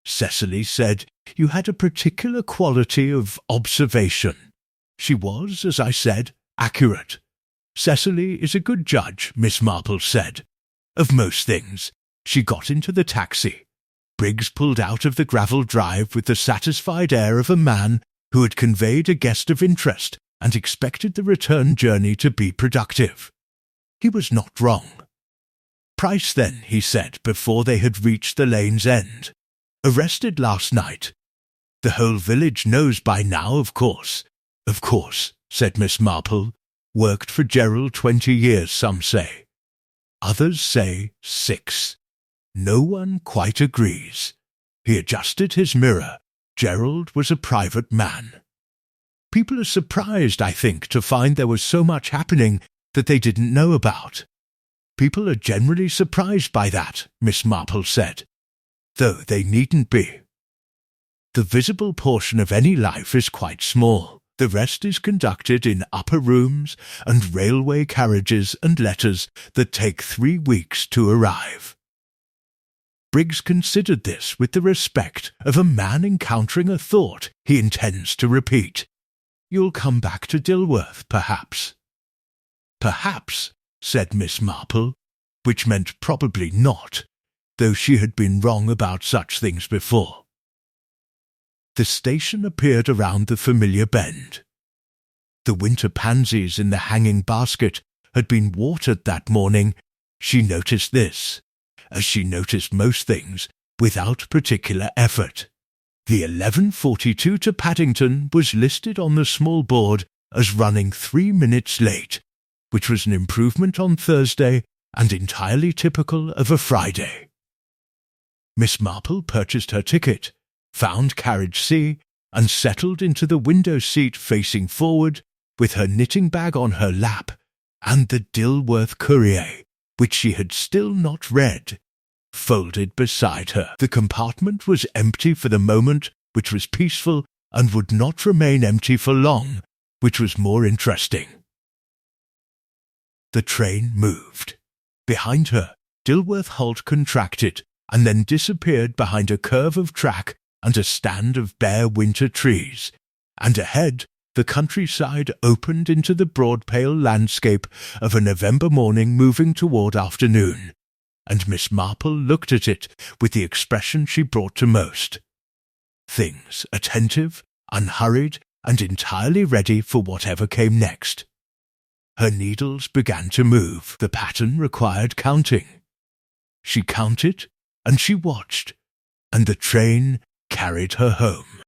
"Cecily said you had a particular quality of observation. She was, as I said, accurate. Cecily is a good judge," Miss Marple said, "of most things." She got into the taxi. Briggs pulled out of the gravel drive with the satisfied air of a man who had conveyed a guest of interest and expected the return journey to be productive. He was not wrong. "Price, then," he said, before they had reached the lane's end. "Arrested last night. The whole village knows by now, of course. "Of course," said Miss Marple. "Worked for Gerald 20 years, some say. Others say 6. No one quite agrees." He adjusted his mirror. Gerald was a private man. "People are surprised, I think, to find there was so much happening that they didn't know about." "People are generally surprised by that," Miss Marple said, "though they needn't be. The visible portion of any life is quite small. The rest is conducted in upper rooms and railway carriages and letters that take 3 weeks to arrive." Briggs considered this with the respect of a man encountering a thought he intends to repeat. "You'll come back to Dilworth, perhaps." "Perhaps," said Miss Marple, which meant probably not, though she had been wrong about such things before. The station appeared around the familiar bend. The winter pansies in the hanging basket had been watered that morning. She noticed this, as she noticed most things, without particular effort. The 11:42 to Paddington was listed on the small board as running 3 minutes late, which was an improvement on Thursday and entirely typical of a Friday. Miss Marple purchased her ticket, found carriage C, and settled into the window seat facing forward, with her knitting bag on her lap and the Dilworth Courier, which she had still not read, folded beside her. The compartment was empty for the moment, which was peaceful, and would not remain empty for long, which was more interesting. The train moved. Behind her, Dilworth Holt contracted, and then disappeared behind a curve of track and a stand of bare winter trees, and ahead the countryside opened into the broad pale landscape of a November morning moving toward afternoon, and Miss Marple looked at it with the expression she brought to most. Things attentive, unhurried, and entirely ready for whatever came next. Her needles began to move. The pattern required counting. She counted, and she watched, and the train carried her home.